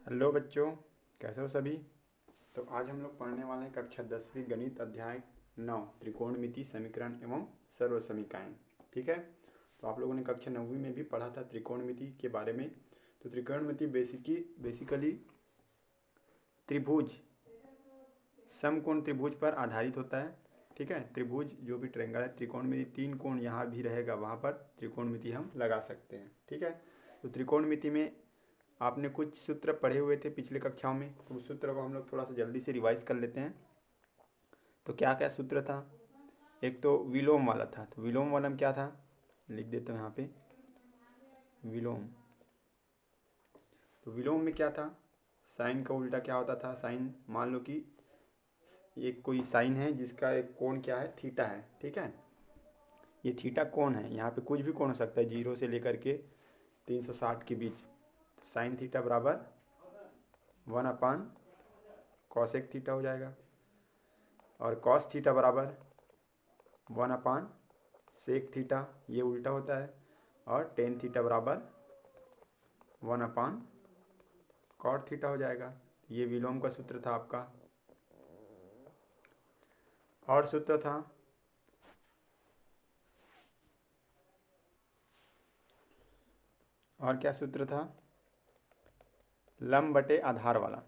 Hello बच्चों, कैसे हो सभी। तो आज हम लोग पढ़ने वाले हैं कक्षा 10वीं गणित अध्याय 9 त्रिकोणमिति समीकरण एवं सर्व समीकरण। ठीक है। तो आप लोगों ने कक्षा 9वीं में भी पढ़ा था त्रिकोणमिति के बारे में। तो त्रिकोणमिति बेसिकली त्रिभुज, समकोण त्रिभुज पर आधारित होता है। ठीक है। त्रिभुज जो भी ट्रायंगल है, त्रिकोणमिति तीन कोण यहाँ भी रहेगा, वहाँ पर त्रिकोणमिति हम लगा सकते हैं। ठीक है। तो त्रिकोणमिति में आपने कुछ सूत्र पढ़े हुए थे पिछले कक्षाओं में, तो उस सूत्र को हम लोग थोड़ा सा जल्दी से रिवाइज कर लेते हैं। तो क्या क्या सूत्र था। एक तो विलोम वाला था, तो विलोम वाला में क्या था, लिख देता हूँ यहाँ पे विलोम। तो विलोम में क्या था, साइन का उल्टा क्या होता था। साइन, मान लो कि एक कोई साइन है जिसका एक कोण क्या है, थीटा है। ठीक है। ये थीटा कोण है, यहाँ पे कुछ भी कोण हो सकता है, 0 से लेकर के 360 के बीच। तो साइन थीटा बराबर 1 कॉसेक थीटा हो जाएगा, और कॉस थीटा बराबर 1 सेक थीटा, ये उल्टा होता है। और टेन थीटा बराबर 1 कॉट थीटा हो जाएगा। ये विलोम का सूत्र था आपका। और सूत्र था और क्या सूत्र था, लंब बटे आधार वाला।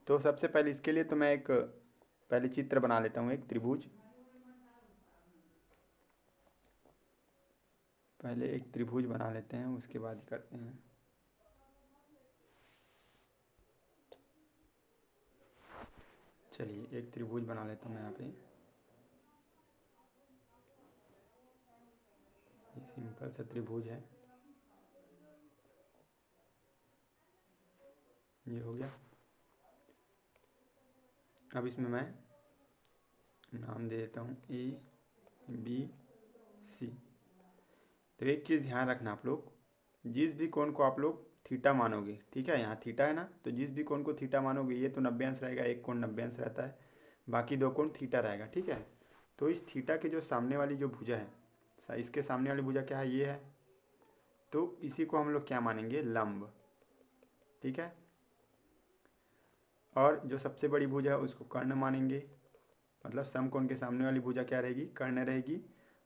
तो सबसे पहले इसके लिए तो मैं एक पहले चित्र बना लेता हूँ, एक त्रिभुज। पहले एक त्रिभुज बना लेते हैं, उसके बाद ही करते हैं। चलिए एक त्रिभुज बना लेता हूँ मैं यहाँ पे। ये सिंपल सा त्रिभुज है, ये हो गया। अब इसमें मैं नाम दे देता हूँ ABC। तो एक चीज़ ध्यान रखना आप लोग, जिस भी कोण को आप लोग थीटा मानोगे, ठीक है, यहाँ थीटा है ना, तो जिस भी कोण को थीटा मानोगे, ये तो 90 अंश रहेगा, एक कोण 90 अंश रहता है, बाकी दो कोण थीटा रहेगा। ठीक है। तो इस थीटा के जो सामने वाली जो भुजा है, इसके सामने वाली भुजा क्या है, ये है। तो इसी को हम लोग क्या मानेंगे, लंब। ठीक है। और जो सबसे बड़ी भुजा है उसको कर्ण मानेंगे, मतलब समकोण के सामने वाली भुजा क्या रहेगी, कर्ण रहेगी।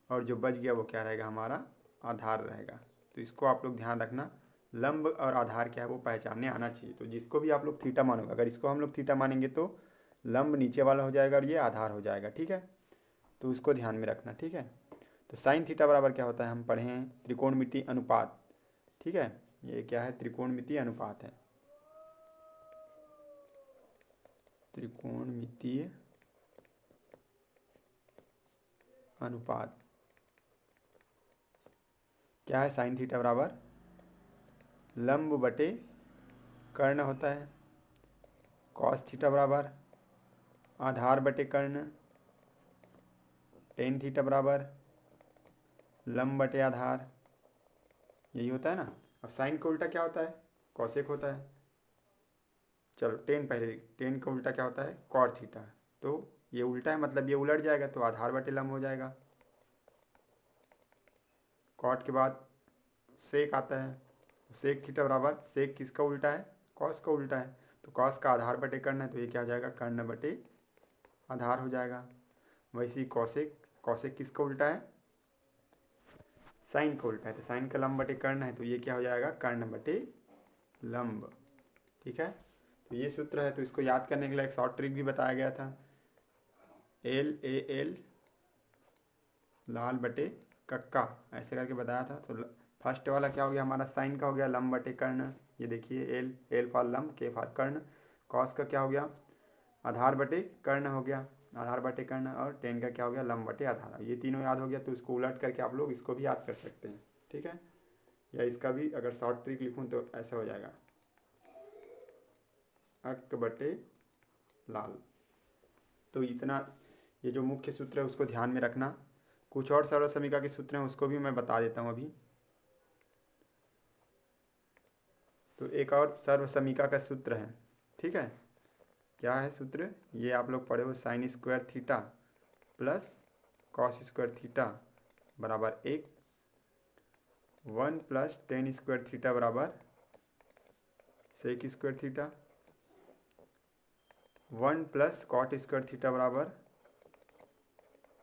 और जो बच गया वो क्या रहेगा, हमारा आधार रहेगा। तो इसको आप लोग ध्यान रखना, लंब और आधार क्या है वो पहचानने आना चाहिए। तो जिसको भी आप लोग थीटा मानोगे, अगर इसको हम लोग थीटा मानेंगे तो लंब नीचे वाला हो जाएगा और ये आधार हो जाएगा। ठीक है। तो उसको ध्यान में रखना। ठीक है। तो साइन थीटा बराबर क्या होता है, हम पढ़े हैं त्रिकोणमिति अनुपात। ठीक है। ये क्या है, त्रिकोणमिति अनुपात है। त्रिकोणमितीय अनुपात क्या है, साइन थीटा बराबर लंब बटे कर्ण होता है। कॉस थीटा बराबर आधार बटे कर्ण। टेन थीटा बराबर लंब बटे आधार, यही होता है ना। अब साइन का उल्टा क्या होता है, कॉसेक होता है। चलो टेन पहले, टेन का उल्टा क्या होता है, कॉट थीटा। तो ये उल्टा है, मतलब ये उलट जाएगा, तो आधार बटे लंब हो जाएगा। कॉट के बाद सेक आता है, सेक थीटा बराबर, सेक किसका उल्टा है, कॉस का उल्टा है। तो कॉस का आधार बटे कर्ण है, तो ये क्या हो जाएगा, कर्ण बटे आधार हो जाएगा। वैसे ही कॉसेक, कॉसेक किसका उल्टा है, साइन का उल्टा है। तो साइन का लंब बटे कर्ण है, तो ये क्या हो जाएगा, कर्ण बटे लंब। ठीक है। तो ये सूत्र है। तो इसको याद करने के लिए एक शॉर्ट ट्रिक भी बताया गया था, LAL लाल बटे कक्का, ऐसे करके बताया था। तो फर्स्ट वाला क्या हो गया, हमारा साइन का हो गया लंब बटे कर्ण, ये देखिए एल फॉर लंब, के फॉर कर्ण। कॉस का क्या हो गया, आधार बटे कर्ण हो गया, आधार बटे कर्ण। और टेन का क्या हो गया, लंब बटे आधार। ये तीनों याद हो गया, तो इसको उलट करके आप लोग इसको भी याद कर सकते हैं। ठीक है। या इसका भी अगर शॉर्ट ट्रिक लिखूँ तो ऐसा हो जाएगा, अक बटे लाल। तो इतना, ये जो मुख्य सूत्र है उसको ध्यान में रखना। कुछ और सरल समीकरण के सूत्र हैं, उसको भी मैं बता देता हूँ अभी। तो एक और सर्व समीकरण का सूत्र है। ठीक है। क्या है सूत्र, ये आप लोग पढ़े हो, sin square theta plus cos square theta बराबर 1 प्लस टेन स्क्वायर थीटा बराबर sec square theta, 1 plus cot square theta बराबर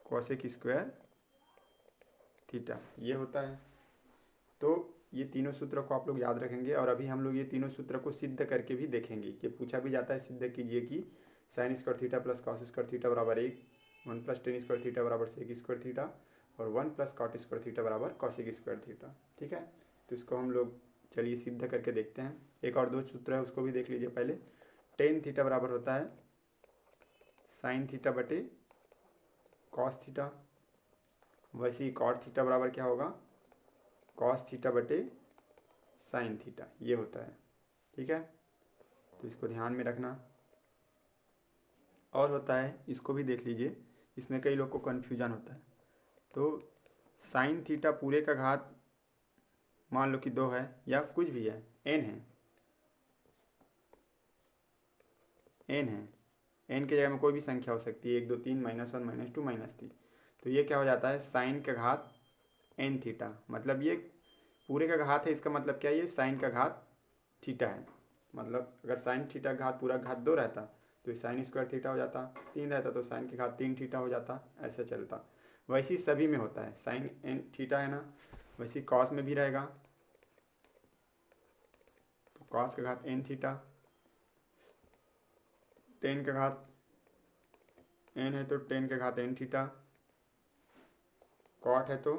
कॉसेक स्क्वायर थीटा, ये होता है। तो ये तीनों सूत्र को आप लोग याद रखेंगे और अभी हम लोग ये तीनों सूत्र को सिद्ध करके भी देखेंगे। ये पूछा भी जाता है, सिद्ध कीजिए कि sign square theta plus cos square theta बराबर 1 प्लस टेन स्क्वायर थीटा बराबर सेक स्क्वायर थीटा और 1 प्लस कॉट स्क्वायर थीटा बराबर कॉसेक स्क्वायर थीटा। ठीक है, तो इसको हम लोग चलिए सिद्ध करके देखते हैं। एक और दो सूत्र है उसको भी देख लीजिए। पहले टेन थीटा बराबर होता है साइन थीटा बटे कॉस थीटा, वैसे ही कॉट थीटा बराबर क्या होगा कॉस थीटा बटे साइन थीटा, ये होता है। ठीक है, तो इसको ध्यान में रखना। और होता है, इसको भी देख लीजिए, इसमें कई लोग को कन्फ्यूजन होता है। तो साइन थीटा पूरे का घात मान लो कि 2 है या कुछ भी है, n है, n है, n की जगह में कोई भी संख्या हो सकती है, 1 2 3 -1 -2 -3। तो ये क्या हो जाता है साइन का घात n थीटा, मतलब ये पूरे का घात है, इसका मतलब क्या है ये साइन का घात थीटा है। मतलब अगर साइन थीटा का घात पूरा घात 2 रहता तो साइन स्क्वायर थीटा हो जाता, 3 रहता तो साइन के घात 3 थीटा हो जाता, ऐसा चलता। वैसे ही सभी में होता है, साइन n थीटा है ना, वैसे ही कॉस में भी रहेगा, तो कॉस का घात n थीटा, टेन का घात n है तो टेन का घात n थीटा, कॉट है तो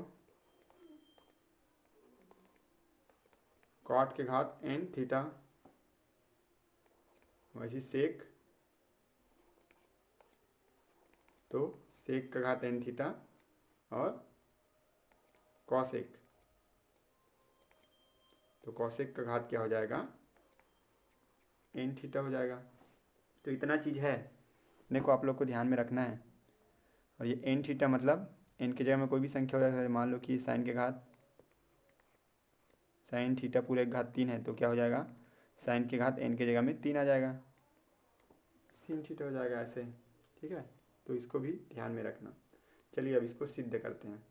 कॉट के घात n थीटा, वैसे सेक तो सेक का घात n थीटा और कॉसेक तो कॉसेक का घात क्या हो जाएगा n थीटा हो जाएगा। तो इतना चीज़ है, देखो आप लोग को ध्यान में रखना है। और ये n थीटा मतलब n की जगह में कोई भी संख्या हो जाएगा। मान लो कि साइन के घात साइन थीटा पूरे घात 3 है तो क्या हो जाएगा साइन के घात n की जगह में 3 आ जाएगा, 3 थीटा हो जाएगा ऐसे। ठीक है, तो इसको भी ध्यान में रखना। चलिए अब इसको सिद्ध करते हैं।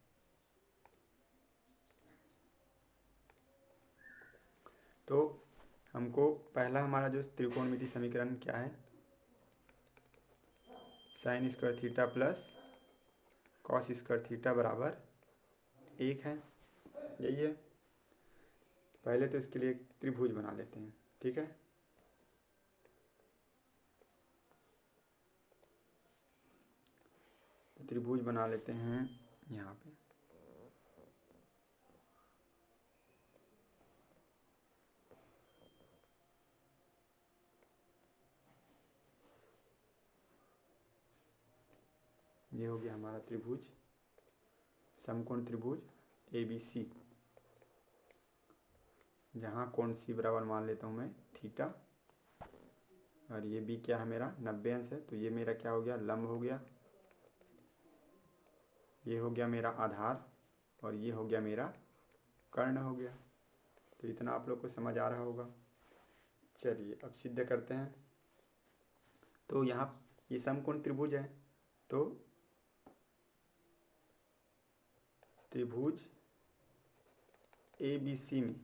तो हमको पहला हमारा जो त्रिकोणमिति समीकरण क्या है, sine square theta plus cos square theta बराबर 1 है, यही है। पहले तो इसके लिए एक त्रिभुज बना लेते हैं। ठीक है, तो त्रिभुज बना लेते हैं यहाँ पे। ये हो गया हमारा त्रिभुज, समकोण त्रिभुज ABC, जहाँ कोण C बराबर मान लेता हूँ मैं थीटा, और ये B क्या है मेरा 90 अंश है, तो ये मेरा क्या हो गया लंब हो गया, ये हो गया मेरा आधार और ये हो गया मेरा कर्ण हो गया। तो इतना आप लोग को समझ आ रहा होगा। चलिए अब सिद्ध करते हैं। तो यहाँ ये समकोण त्रिभुज है, तो त्रिभुज ABC में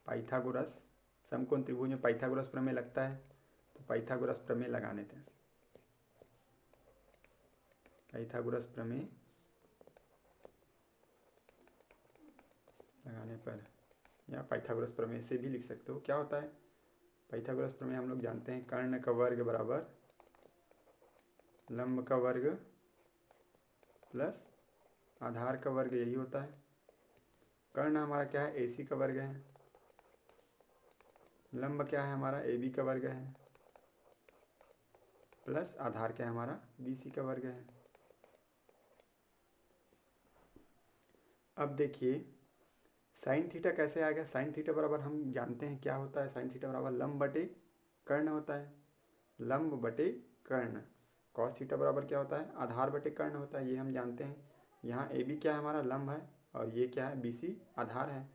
पाइथागोरस, समकोण त्रिभुज में पाइथागोरस प्रमेय लगता है, तो पाइथागोरस प्रमेय लगा लेते हैं। पाइथागोरस प्रमेय लगाने पर, या पाइथागोरस प्रमेय से भी लिख सकते हो। क्या होता है पाइथागोरस प्रमेय, हम लोग जानते हैं कर्ण का वर्ग बराबर लंब का वर्ग प्लस आधार का वर्ग, यही होता है। कर्ण हमारा क्या है AC का वर्ग है, लंब क्या है हमारा AB का वर्ग है, प्लस आधार क्या है हमारा BC का वर्ग है। अब देखिए साइन थीटा कैसे आएगा। साइन थीटा बराबर हम जानते हैं क्या होता है, साइन थीटा बराबर लंब बटे कर्ण होता है, लंब बटे कर्ण। कॉस थीटा बराबर क्या होता है आधार बटे कर्ण होता है, ये हम जानते हैं। यहाँ AB क्या है हमारा लंब है और ये क्या है BC आधार है।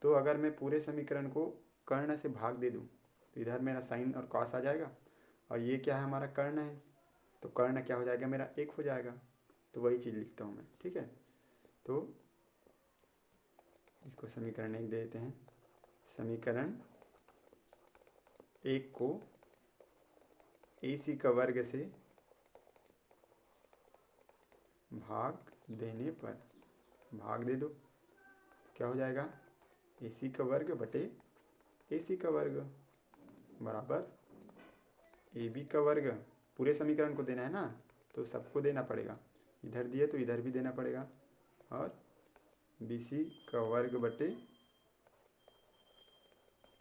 तो अगर मैं पूरे समीकरण को कर्ण से भाग दे दूँ तो इधर मेरा साइन और कॉस आ जाएगा, और ये क्या है हमारा कर्ण है, तो कर्ण क्या हो जाएगा मेरा 1 हो जाएगा। तो वही चीज़ लिखता हूँ मैं। ठीक है, तो इसको समीकरण 1 दे देते हैं। समीकरण एक को AC का वर्ग से भाग देने पर, भाग दे दो, क्या हो जाएगा, AC का वर्ग बटे AC का वर्ग बराबर AB का वर्ग। पूरे समीकरण को देना है ना, तो सबको देना पड़ेगा, इधर दिए तो इधर भी देना पड़ेगा, और BC का वर्ग बटे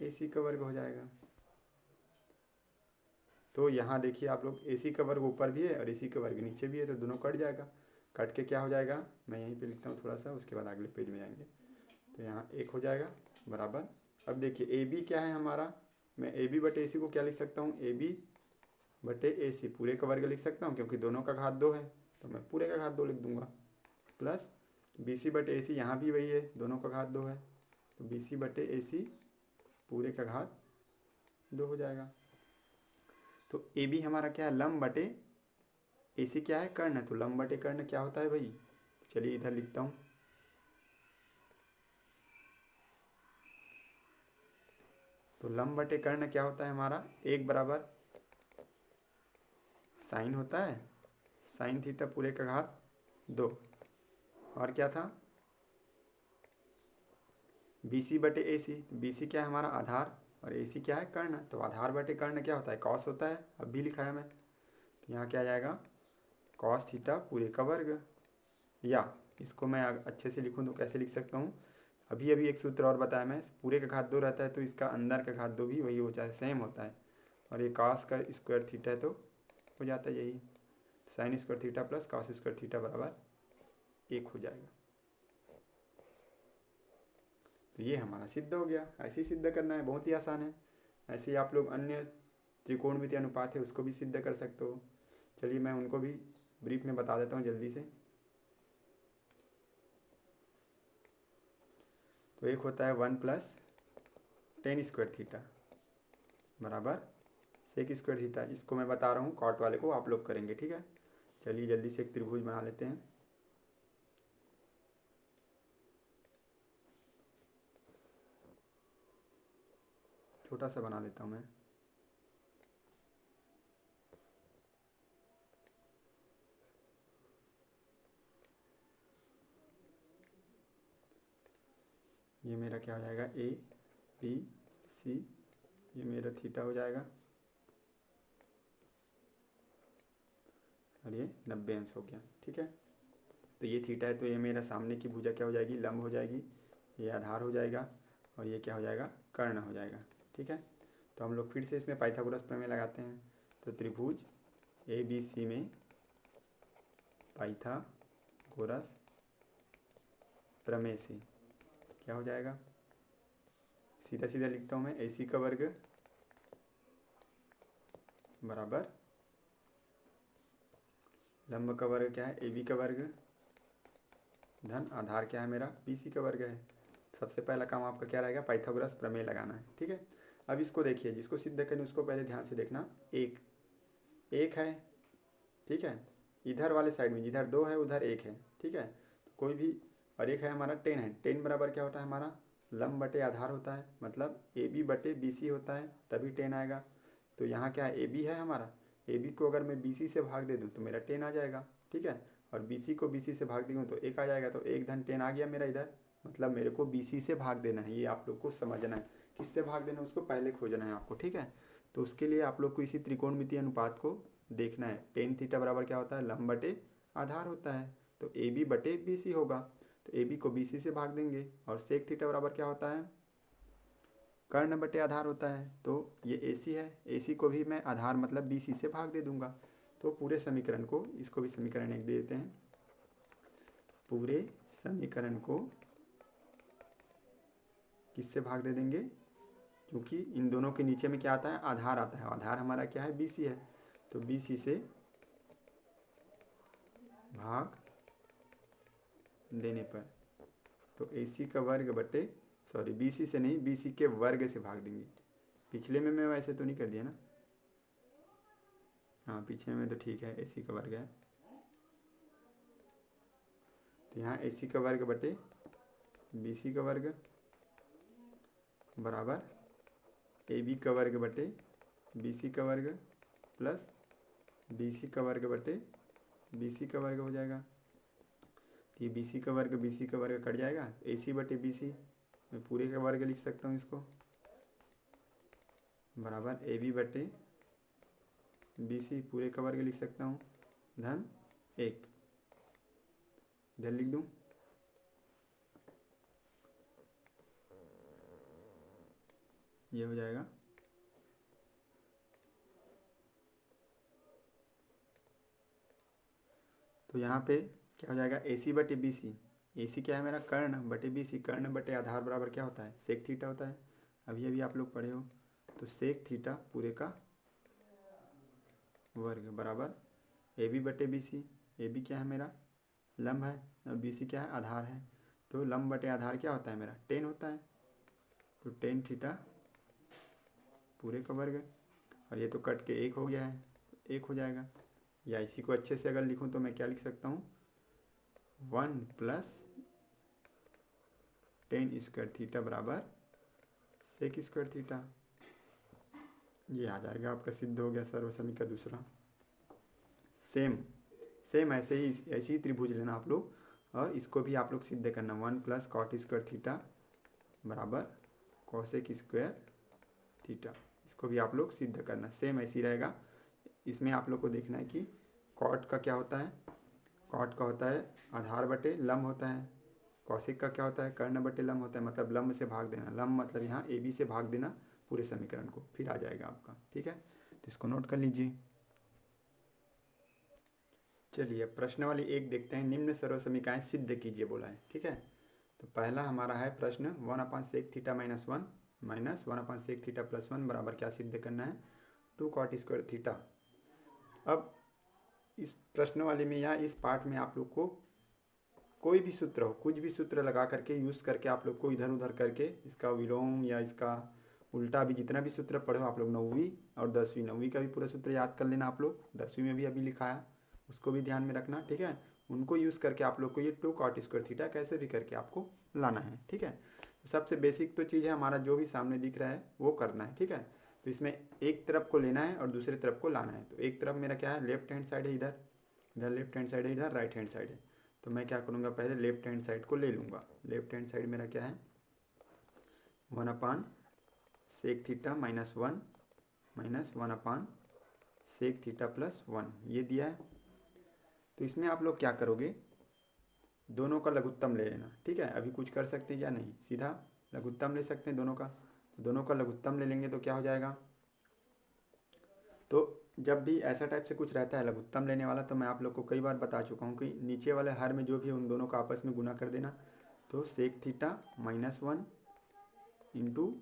AC का वर्ग हो जाएगा। तो यहाँ देखिए आप लोग, AC का वर्ग ऊपर भी है और AC का वर्ग नीचे भी है, तो दोनों कट जाएगा। कट के क्या हो जाएगा, मैं यहीं पे लिखता हूँ थोड़ा सा, उसके बाद अगले पेज में जाएंगे। तो यहाँ 1 हो जाएगा बराबर। अब देखिए AB क्या है हमारा, मैं AB बटे AC को क्या लिख सकता हूँ, AB बटे AC पूरे का वर्ग लिख सकता हूँ, क्योंकि दोनों का घात 2 है तो मैं पूरे का घात 2 लिख दूंगा, प्लस BC बटे AC, यहाँ भी वही है, दोनों का घात 2 है, तो BC बटे AC पूरे का घात 2 हो जाएगा। तो AB हमारा क्या है, लंब बटे AC क्या है, कर्ण, तो लंब बटे कर्ण क्या होता है भाई, चलिए इधर लिखता हूँ। तो लंब बटे कर्ण क्या होता है हमारा, 1 बराबर साइन होता है, साइन थीटा पूरे का घात 2, और क्या था, BC बटे AC, तो BC क्या है हमारा आधार और AC क्या है कर्ण, तो आधार बटे कर्ण क्या होता है, कॉस होता है, अब भी लिखा है मैं, तो यहाँ क्या आ जाएगा, कॉस थीटा पूरे का वर्ग। या इसको मैं अच्छे से लिखूँ तो कैसे लिख सकता हूँ, अभी अभी एक सूत्र और बताया मैं, पूरे का घात 2 रहता है तो इसका अंदर का घात 2 भी वही हो जाए, सेम होता है, और ये कॉस का स्क्वायर थीटा है तो हो जाता है यही, sign square theta plus cos square theta बराबर 1 हो जाएगा। तो ये हमारा सिद्ध हो गया। ऐसे ही सिद्ध करना है, बहुत ही आसान है। ऐसे ही आप लोग अन्य त्रिकोणमितीय अनुपात है उसको भी सिद्ध कर सकते हो। चलिए मैं उनको भी ब्रीफ में बता देता हूँ जल्दी से। तो एक होता है 1 प्लस टेन स्क्वायर थीटा बराबर सेक स्क्वायर थीटा, इसको मैं बता रहा हूँ, कॉट वाले को आप लोग करेंगे, ठीक है। चलिए जल्दी से एक त्रिभुज बना लेते हैं। छोटा सा बना लेता हूँ मैं। ये मेरा क्या हो जाएगा, ABC, ये मेरा थीटा हो जाएगा और ये 90 अंश हो गया, ठीक है। तो ये थीटा है, तो ये मेरा सामने की भुजा क्या हो जाएगी, लंब हो जाएगी, ये आधार हो जाएगा और ये क्या हो जाएगा, कर्ण हो जाएगा, ठीक है। तो हम लोग फिर से इसमें पाइथागोरस प्रमेय लगाते हैं। तो त्रिभुज ABC में पाइथागोरस प्रमेय से क्या हो जाएगा, सीधा सीधा लिखता हूँ मैं, AC का वर्ग बराबर लंब का वर्ग क्या है, AB का वर्ग धन आधार क्या है मेरा, BC का वर्ग है। सबसे पहला काम आपका क्या रहेगा, पाइथागोरस प्रमेय लगाना है, ठीक है। अब इसको देखिए, जिसको सिद्ध करना उसको पहले ध्यान से देखना। एक है, ठीक है, इधर वाले साइड में जिधर 2 है उधर 1 है, ठीक है। तो कोई भी, और एक है हमारा 10 है, 10 बराबर क्या होता है हमारा, लंब बटे आधार होता है, मतलब AB बटे BC होता है, तभी 10 आएगा। तो यहाँ क्या है, AB है हमारा, AB को अगर मैं BC से भाग दे दूँ तो मेरा 10 आ जाएगा, ठीक है। और BC को BC से भाग दूँ तो 1 आ जाएगा, तो 1 धन 10 आ गया मेरा इधर, मतलब मेरे को BC से भाग देना है, ये आप लोग को समझना है। किससे भाग देना है उसको पहले खोजना है आपको, ठीक है। तो उसके लिए आप लोग को इसी त्रिकोणमितीय अनुपात को देखना है। टेन थीटा बराबर क्या होता है, लंब बटे आधार होता है, तो AB बटे BC होगा, तो AB को BC से भाग देंगे। और सेक थीटा बराबर क्या होता है, कर्ण बटे आधार होता है, तो ये AC है, AC को भी मैं आधार मतलब BC से भाग दे दूंगा। तो पूरे समीकरण को, इसको भी समीकरण 1 दे देते हैं, पूरे समीकरण को किससे भाग दे देंगे, क्योंकि इन दोनों के नीचे में क्या आता है, आधार आता है, आधार हमारा क्या है, BC है, तो BC से भाग देने पर, तो AC का वर्ग बटे, सॉरी BC से नहीं, BC के वर्ग से भाग देंगे। पिछले में मैं वैसे तो नहीं कर दिया ना, हाँ पिछले में तो ठीक है, AC का वर्ग है, तो यहाँ AC का वर्ग बटे BC का वर्ग बराबर AB का वर्ग बटे बी सी का वर्ग प्लस बी सी का वर्ग बटे बी सी का वर्ग हो जाएगा। तो ये बी सी का वर्ग कट जाएगा, ए सी बटे बी सी, मैं पूरे का वर्ग लिख सकता हूँ इसको, बराबर ए बी बटे बी सी पूरे का वर्ग लिख सकता हूँ, धन 1 इधर लिख दूँ। ये हो जाएगा। तो यहाँ पे क्या हो जाएगा, ए सी बटे बी सी, ए सी क्या है मेरा कर्ण बटे बी सी, कर्ण बटे आधार बराबर क्या होता है, सेक थीटा होता है, अभी अभी आप लोग पढ़े हो। तो सेक थीटा पूरे का वर्ग बराबर ए बी बटे बी सी, ए बी क्या है मेरा लंब है और बी सी क्या है आधार है, तो लंब बटे आधार क्या होता है मेरा टेन होता है, तो टेन थीटा पूरे का वर्ग, और ये तो कट के 1 हो गया है, 1 हो जाएगा। या इसी को अच्छे से अगर लिखूं तो मैं क्या लिख सकता हूँ, 1 प्लस टेन स्क्वायर थीटा बराबर सेक स्क्वायर थीटा। ये आ जाएगा आपका, सिद्ध हो गया सर्वसमी का दूसरा। सेम ऐसे ही त्रिभुज लेना आप लोग, और इसको भी आप लोग सिद्ध करना, 1 प्लस कॉट स्क्वायर थीटा बराबर कॉसेक स्क्वायर थीटा, इसको भी आप लोग सिद्ध करना, सेम ऐसे ही रहेगा। इसमें आप लोग को देखना है कि कॉट का क्या होता है, कॉट का होता है आधार बटे लंब होता है, कौशिक का क्या होता है कर्ण बटे लंब होता है, मतलब लंब से भाग देना, लंब मतलब यहाँ ए बी से भाग देना पूरे समीकरण को, फिर आ जाएगा आपका, ठीक है। तो इसको नोट कर लीजिए। चलिए प्रश्न वाली 1 देखते हैं, निम्न सर्वसमीकरण सिद्ध कीजिए बोला है, ठीक है। तो पहला हमारा है प्रश्न 1/sec theta minus 1 minus 1/sec theta plus 1 बराबर क्या सिद्ध करना है, 2 cot स्क्वायर थीटा। अब इस प्रश्न वाले में या इस पार्ट में आप लोग को कोई भी सूत्र हो, कुछ भी सूत्र लगा करके यूज़ करके आप लोग को इधर उधर करके इसका विलोम या इसका उल्टा भी जितना भी सूत्र पढ़ो आप लोग 9वीं और 10वीं, 9वीं का भी पूरा सूत्र याद कर लेना आप लोग, 10वीं में भी अभी लिखा है उसको भी ध्यान में रखना, ठीक है। उनको यूज़ करके आप लोग को ये 2 cot स्क्वायर थीटा कैसे भी करके आपको लाना है, ठीक है। तो सबसे बेसिक तो चीज़ है हमारा जो भी सामने दिख रहा है वो करना है, ठीक है। तो इसमें एक तरफ को लेना है और दूसरे तरफ को लाना है। तो एक तरफ मेरा क्या है लेफ्ट हैंड साइड है, इधर इधर लेफ्ट हैंड साइड है, इधर राइट हैंड साइड है। तो मैं क्या करूँगा पहले लेफ्ट हैंड साइड को ले लूँगा। लेफ्ट हैंड साइड मेरा क्या है 1/sec theta minus 1 minus 1/sec theta plus 1 ये दिया है। तो इसमें आप लोग क्या करोगे, दोनों का लघुत्तम ले लेना, ठीक है। अभी कुछ कर सकते हैं या नहीं, सीधा लघुत्तम ले सकते हैं दोनों का। तो दोनों का लघुत्तम ले लेंगे तो क्या हो जाएगा, तो जब भी ऐसा टाइप से कुछ रहता है लघुत्तम लेने वाला, तो मैं आप लोग को कई बार बता चुका हूँ कि नीचे वाले हर में जो भी है उन दोनों का आपस में गुना कर देना। तो sec theta minus 1 into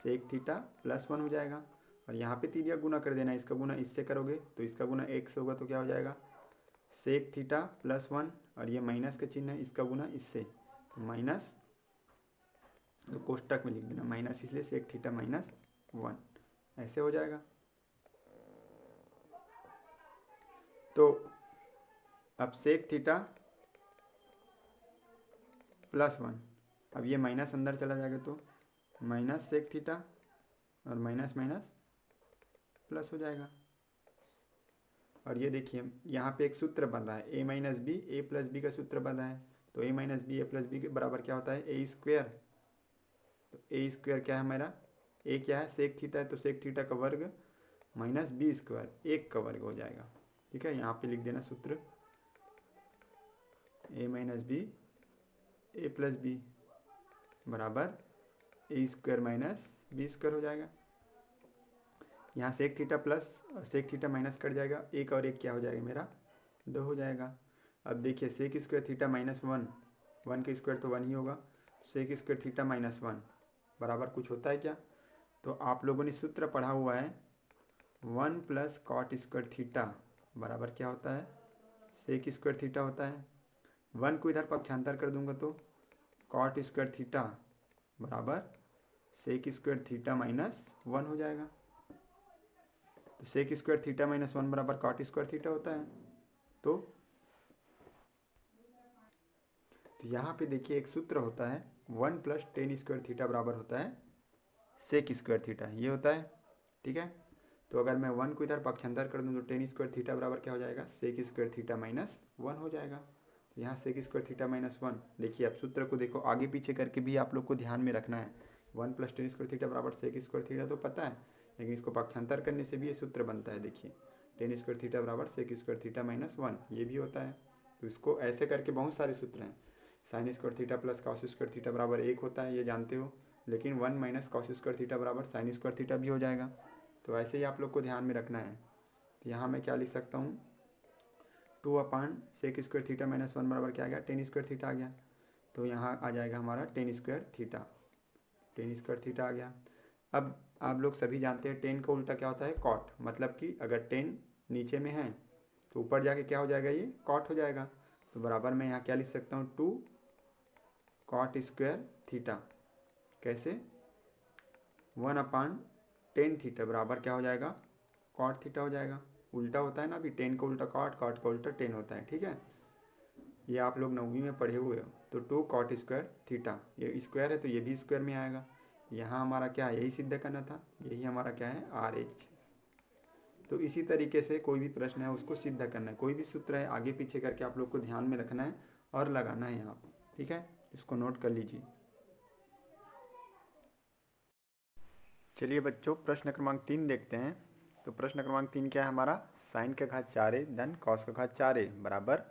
sec theta plus 1 हो जाएगा, और यहाँ पे तिर्यक गुना कर देना, इसका गुना इससे करोगे तो इसका गुना 1 से होगा, तो क्या हो जाएगा सेक थीटा प्लस 1, और ये माइनस का चिन्ह है इसका गुना इससे, तो माइनस, तो कोष्टक में लिख देना माइनस, इसलिए सेक थीटा माइनस 1 ऐसे हो जाएगा। तो अब सेक थीटा प्लस 1, अब ये माइनस अंदर चला जाएगा तो माइनस सेक थीटा और माइनस माइनस प्लस हो जाएगा। और ये देखिए यहाँ पे एक सूत्र बन रहा है ए minus b a plus B का सूत्र बन रहा है। तो ए minus b a plus B के बराबर क्या होता है ए स्क्वायर। तो ए स्क्वायर क्या है हमारा, ए क्या है सेक थीटा है, तो सेक थीटा का वर्ग माइनस बी स्क्वायर 1 का वर्ग हो जाएगा, ठीक है। यहाँ पे लिख देना सूत्र a minus b a plus b बराबर a square minus b square हो जाएगा। यहाँ sec theta plus sec theta minus कट जाएगा, 1 और 1 क्या हो जाएगा मेरा 2 हो जाएगा। अब देखिए सेक स्क्वायर थीटा माइनस 1, 1 का स्क्वायर तो 1 ही होगा, सेक स्क्वायर थीटा माइनस 1 बराबर कुछ होता है क्या, तो आप लोगों ने सूत्र पढ़ा हुआ है 1 प्लस कॉट स्क्वायर थीटा बराबर क्या होता है सेक स्क्वायर थीटा होता है। 1 को इधर पक्षांतर कर दूंगा तो कॉट स्क्वायर थीटा बराबर सेक स्क्वायर थीटा माइनस 1 हो जाएगा। तो सेक स्क्वायर थीटा माइनस 1 बराबर कॉट स्क्वायर थीटा होता है। तो यहाँ पे देखिए एक सूत्र होता है 1 प्लस टेन स्क्वायर थीटा बराबर होता है सेक स्क्वायर थीटा, ये होता है, ठीक है। तो अगर मैं 1 को इधर पक्षांतर कर दूँ तो टेन स्क्वायर थीटा बराबर क्या हो जाएगा, सेक स्क्वायर थीटा माइनस 1 हो जाएगा। तो यहाँ सेक स्क्वायर थीटा माइनस 1, देखिए अब सूत्र को देखो आगे पीछे करके भी आप लोग को ध्यान में रखना है। 1 प्लस टेन स्क्वायर थीटा बराबर सेक स्क्वायर थीटा तो पता है, लेकिन इसको पक्षांतर करने से भी ये सूत्र बनता है। देखिए टेन स्क्वायर थीटा बराबर सेक स्क्वायर थीटा माइनस 1, ये भी होता है। तो इसको ऐसे करके बहुत सारे सूत्र हैं। Sign square theta plus cos square theta बराबर 1 होता है, ये जानते हो, लेकिन 1 माइनस कॉस स्क्वायर थीटा बराबर साइन स्क्वायर थीटा भी हो जाएगा। तो ऐसे ही आप लोग को ध्यान में रखना है। तो यहाँ मैं क्या लिख सकता हूँ, 2 अपान सेक स्क्वायर थीटा माइनस 1 बराबर क्या आ गया, टेन स्क्वायर थीटा आ गया। तो यहाँ आ जाएगा हमारा tan square theta, tan square theta आ गया। अब आप लोग सभी जानते हैं टेन का उल्टा क्या होता है, कॉट, मतलब कि अगर टेन नीचे में है तो ऊपर जाके क्या हो जाएगा, ये कॉट हो जाएगा। तो बराबर मैं यहाँ क्या लिख सकता हूँ, 2 कॉट स्क्वायर थीटा, कैसे, 1 अपान टेन थीटा बराबर क्या हो जाएगा, कॉट थीटा हो जाएगा। उल्टा होता है ना, अभी टेन का उल्टा कॉट, कॉट का उल्टा टेन होता है, ठीक है। ये आप लोग 9वीं में पढ़े हुए हो। तो 2 कॉट स्क्वायर थीटा, ये स्क्वायर है तो ये भी स्क्वायर में आएगा। यहाँ हमारा क्या है, यही सिद्ध करना था, यही हमारा क्या है, RH। तो इसी तरीके से कोई भी प्रश्न है उसको सिद्ध करना है, कोई भी सूत्र है आगे पीछे करके आप लोग को ध्यान में रखना है और लगाना है यहाँ पर, ठीक है। इसको नोट कर लीजिए। चलिए बच्चों प्रश्न क्रमांक 3 देखते हैं। तो प्रश्न क्रमांक 3 क्या है हमारा, साइन का घात 4a धन कॉस का घात 4a बराबर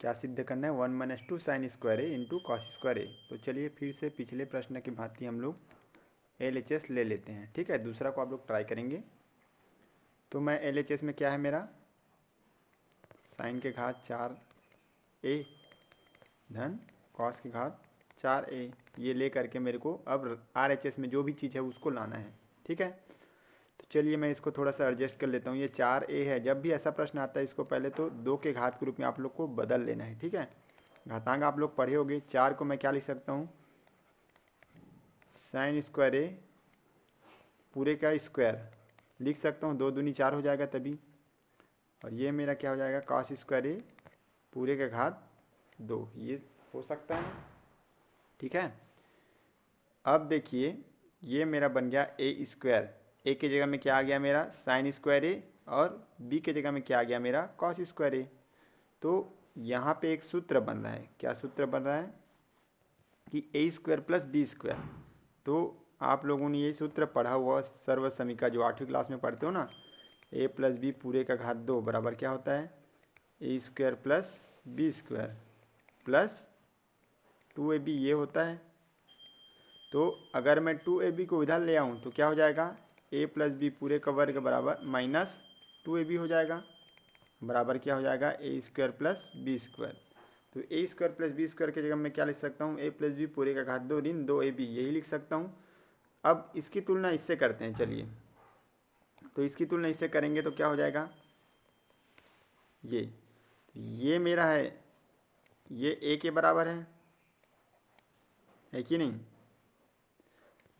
क्या सिद्ध करना है, 1 माइनस 2 साइन स्क्वायर ए इंटू कॉस स्क्वायर ए। तो चलिए फिर से पिछले प्रश्न की भांति हम लोग LHS ले लेते हैं, ठीक है। दूसरा को आप लोग ट्राई करेंगे। तो मैं LHS में क्या है मेरा, साइन के घात 4a धन कॉस के घात 4a, ये ले करके मेरे को अब RHS में जो भी चीज़ है उसको लाना है, ठीक है। तो चलिए मैं इसको थोड़ा सा एडजस्ट कर लेता हूँ। ये 4a है, जब भी ऐसा प्रश्न आता है इसको पहले तो 2 के घात के रूप में आप लोग को बदल लेना है, ठीक है। घातांक आप लोग पढ़े होंगे। 4 को मैं क्या लिख सकता हूँ, साइन स्क्वायर ए पूरे का स्क्वायर लिख सकता हूँ, 2 दूनी 4 हो जाएगा तभी। और ये मेरा क्या हो जाएगा, कॉस स्क्वायर ए पूरे का घात 2, ये हो सकता है, ठीक है। अब देखिए ये मेरा बन गया ए स्क्वायर, ए की जगह में क्या आ गया मेरा, साइन स्क्वायर ए, और बी की जगह में क्या आ गया मेरा, कॉस स्क्वायर ए। तो यहाँ पे एक सूत्र बन रहा है, क्या सूत्र बन रहा है कि ए स्क्वायर प्लस बी स्क्वायर। तो आप लोगों ने ये सूत्र पढ़ा हुआ सर्व समीका, जो 8वीं क्लास में पढ़ते हो ना, ए प्लस बी पूरे का घात 2 बराबर क्या होता है, A square plus B square plus 2ab, ये होता है। तो अगर मैं 2ab को इधर ले आऊँ तो क्या हो जाएगा, a प्लस बी पूरे का वर्ग बराबर माइनस 2ab हो जाएगा, बराबर क्या हो जाएगा, ए स्क्वायर प्लस बी स्क्वायर। तो ए स्क्वायर प्लस बी स्क्वायर की जगह मैं क्या लिख सकता हूँ, a प्लस बी पूरे का घात 2 ऋण 2ab, यही लिख सकता हूँ। अब इसकी तुलना इससे करते हैं, चलिए। तो इसकी तुलना इससे करेंगे तो क्या हो जाएगा, ये मेरा है, ये a के बराबर है कि नहीं,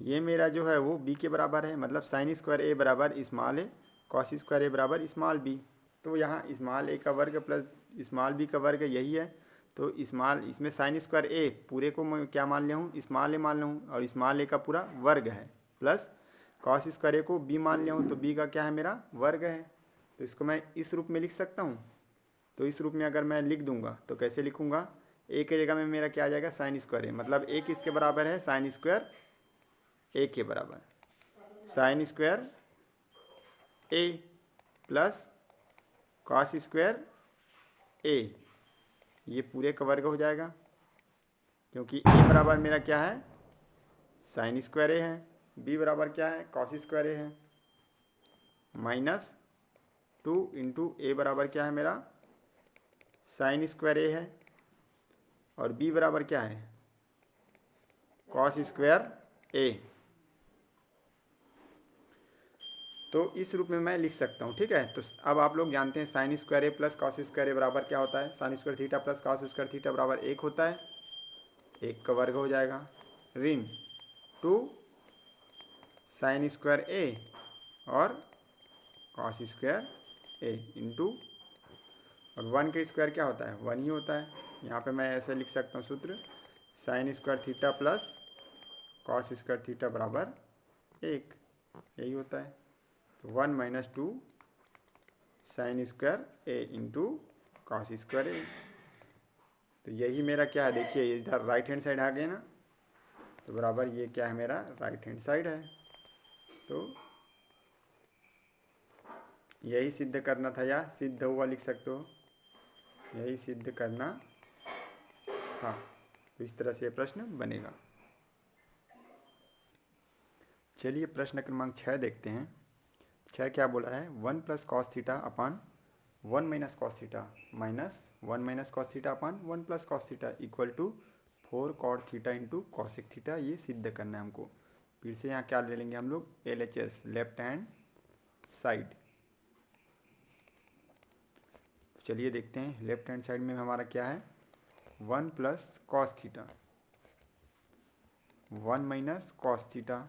ये मेरा जो है वो b के बराबर है, मतलब साइन स्क्वायर ए बराबर स्मॉल ए, कॉस स्क्वायर ए बराबर स्मॉल बी। तो यहाँ स्मॉल ए का वर्ग प्लस स्मॉल बी का वर्ग यही है। तो स्मॉल, इसमें साइन स्क्वायर ए पूरे को मैं क्या मान लिया हूँ, स्मॉल ए मान लिया हूँ, और स्मॉल ए का पूरा वर्ग है, प्लस कॉस स्क्वायर ए को बी मान लिया हूँ, तो बी का क्या है मेरा वर्ग है। तो इसको मैं इस रूप में लिख सकता हूँ। तो इस रूप में अगर मैं लिख दूंगा तो कैसे लिखूंगा, ए की जगह में मेरा क्या आ जाएगा, साइन स्क्वायर ए, मतलब ए किसके बराबर है, साइन स्क्वायर ए के बराबर, sign square A plus cos square A, ये पूरे का वर्ग हो जाएगा, क्योंकि ए बराबर मेरा क्या है, साइन स्क्वायर ए है, बी बराबर क्या है, कॉस स्क्वायर ए है, माइनस 2 इंटू ए बराबर क्या है मेरा, साइन स्क्वायर ए है, और बी बराबर क्या है, कॉस स्क्वायर ए। तो इस रूप में मैं लिख सकता हूँ, ठीक है। तो अब आप लोग जानते हैं sign square A plus cos square ए बराबर क्या होता है, sine square theta plus cos square theta बराबर 1 होता है, 1 का वर्ग हो जाएगा, ऋण 2 साइन स्क्वायर ए और कॉस स्क्वायर ए इंटू, और 1 का स्क्वायर क्या होता है, 1 ही होता है। यहाँ पे मैं ऐसे लिख सकता हूँ सूत्र, sign square theta plus cos square theta बराबर 1, यही होता है। तो 1 माइनस 2 साइन स्क्वायर ए इंटू कॉस स्क्वायर ए। तो यही मेरा क्या है, देखिए इधर राइट हैंड साइड आ गया ना, तो बराबर ये क्या है, मेरा राइट हैंड साइड है। तो यही सिद्ध करना था, या सिद्ध हुआ लिख सकते हो, यही सिद्ध करना था। तो इस तरह से प्रश्न बनेगा। चलिए प्रश्न क्रमांक 6 देखते हैं। 6 क्या बोला है, 1 plus cos theta upon 1 minus cos theta minus 1 minus cos theta upon 1 plus cos theta equal to 4 cot theta into cosec theta. ये सिद्ध करना है हमको। फिर से यहाँ क्या ले लेंगे हम लोग, LHS लेफ्ट हैंड साइड। चलिए देखते हैं, लेफ्ट हैंड साइड में हमारा क्या है, 1 plus cos theta 1 minus cos theta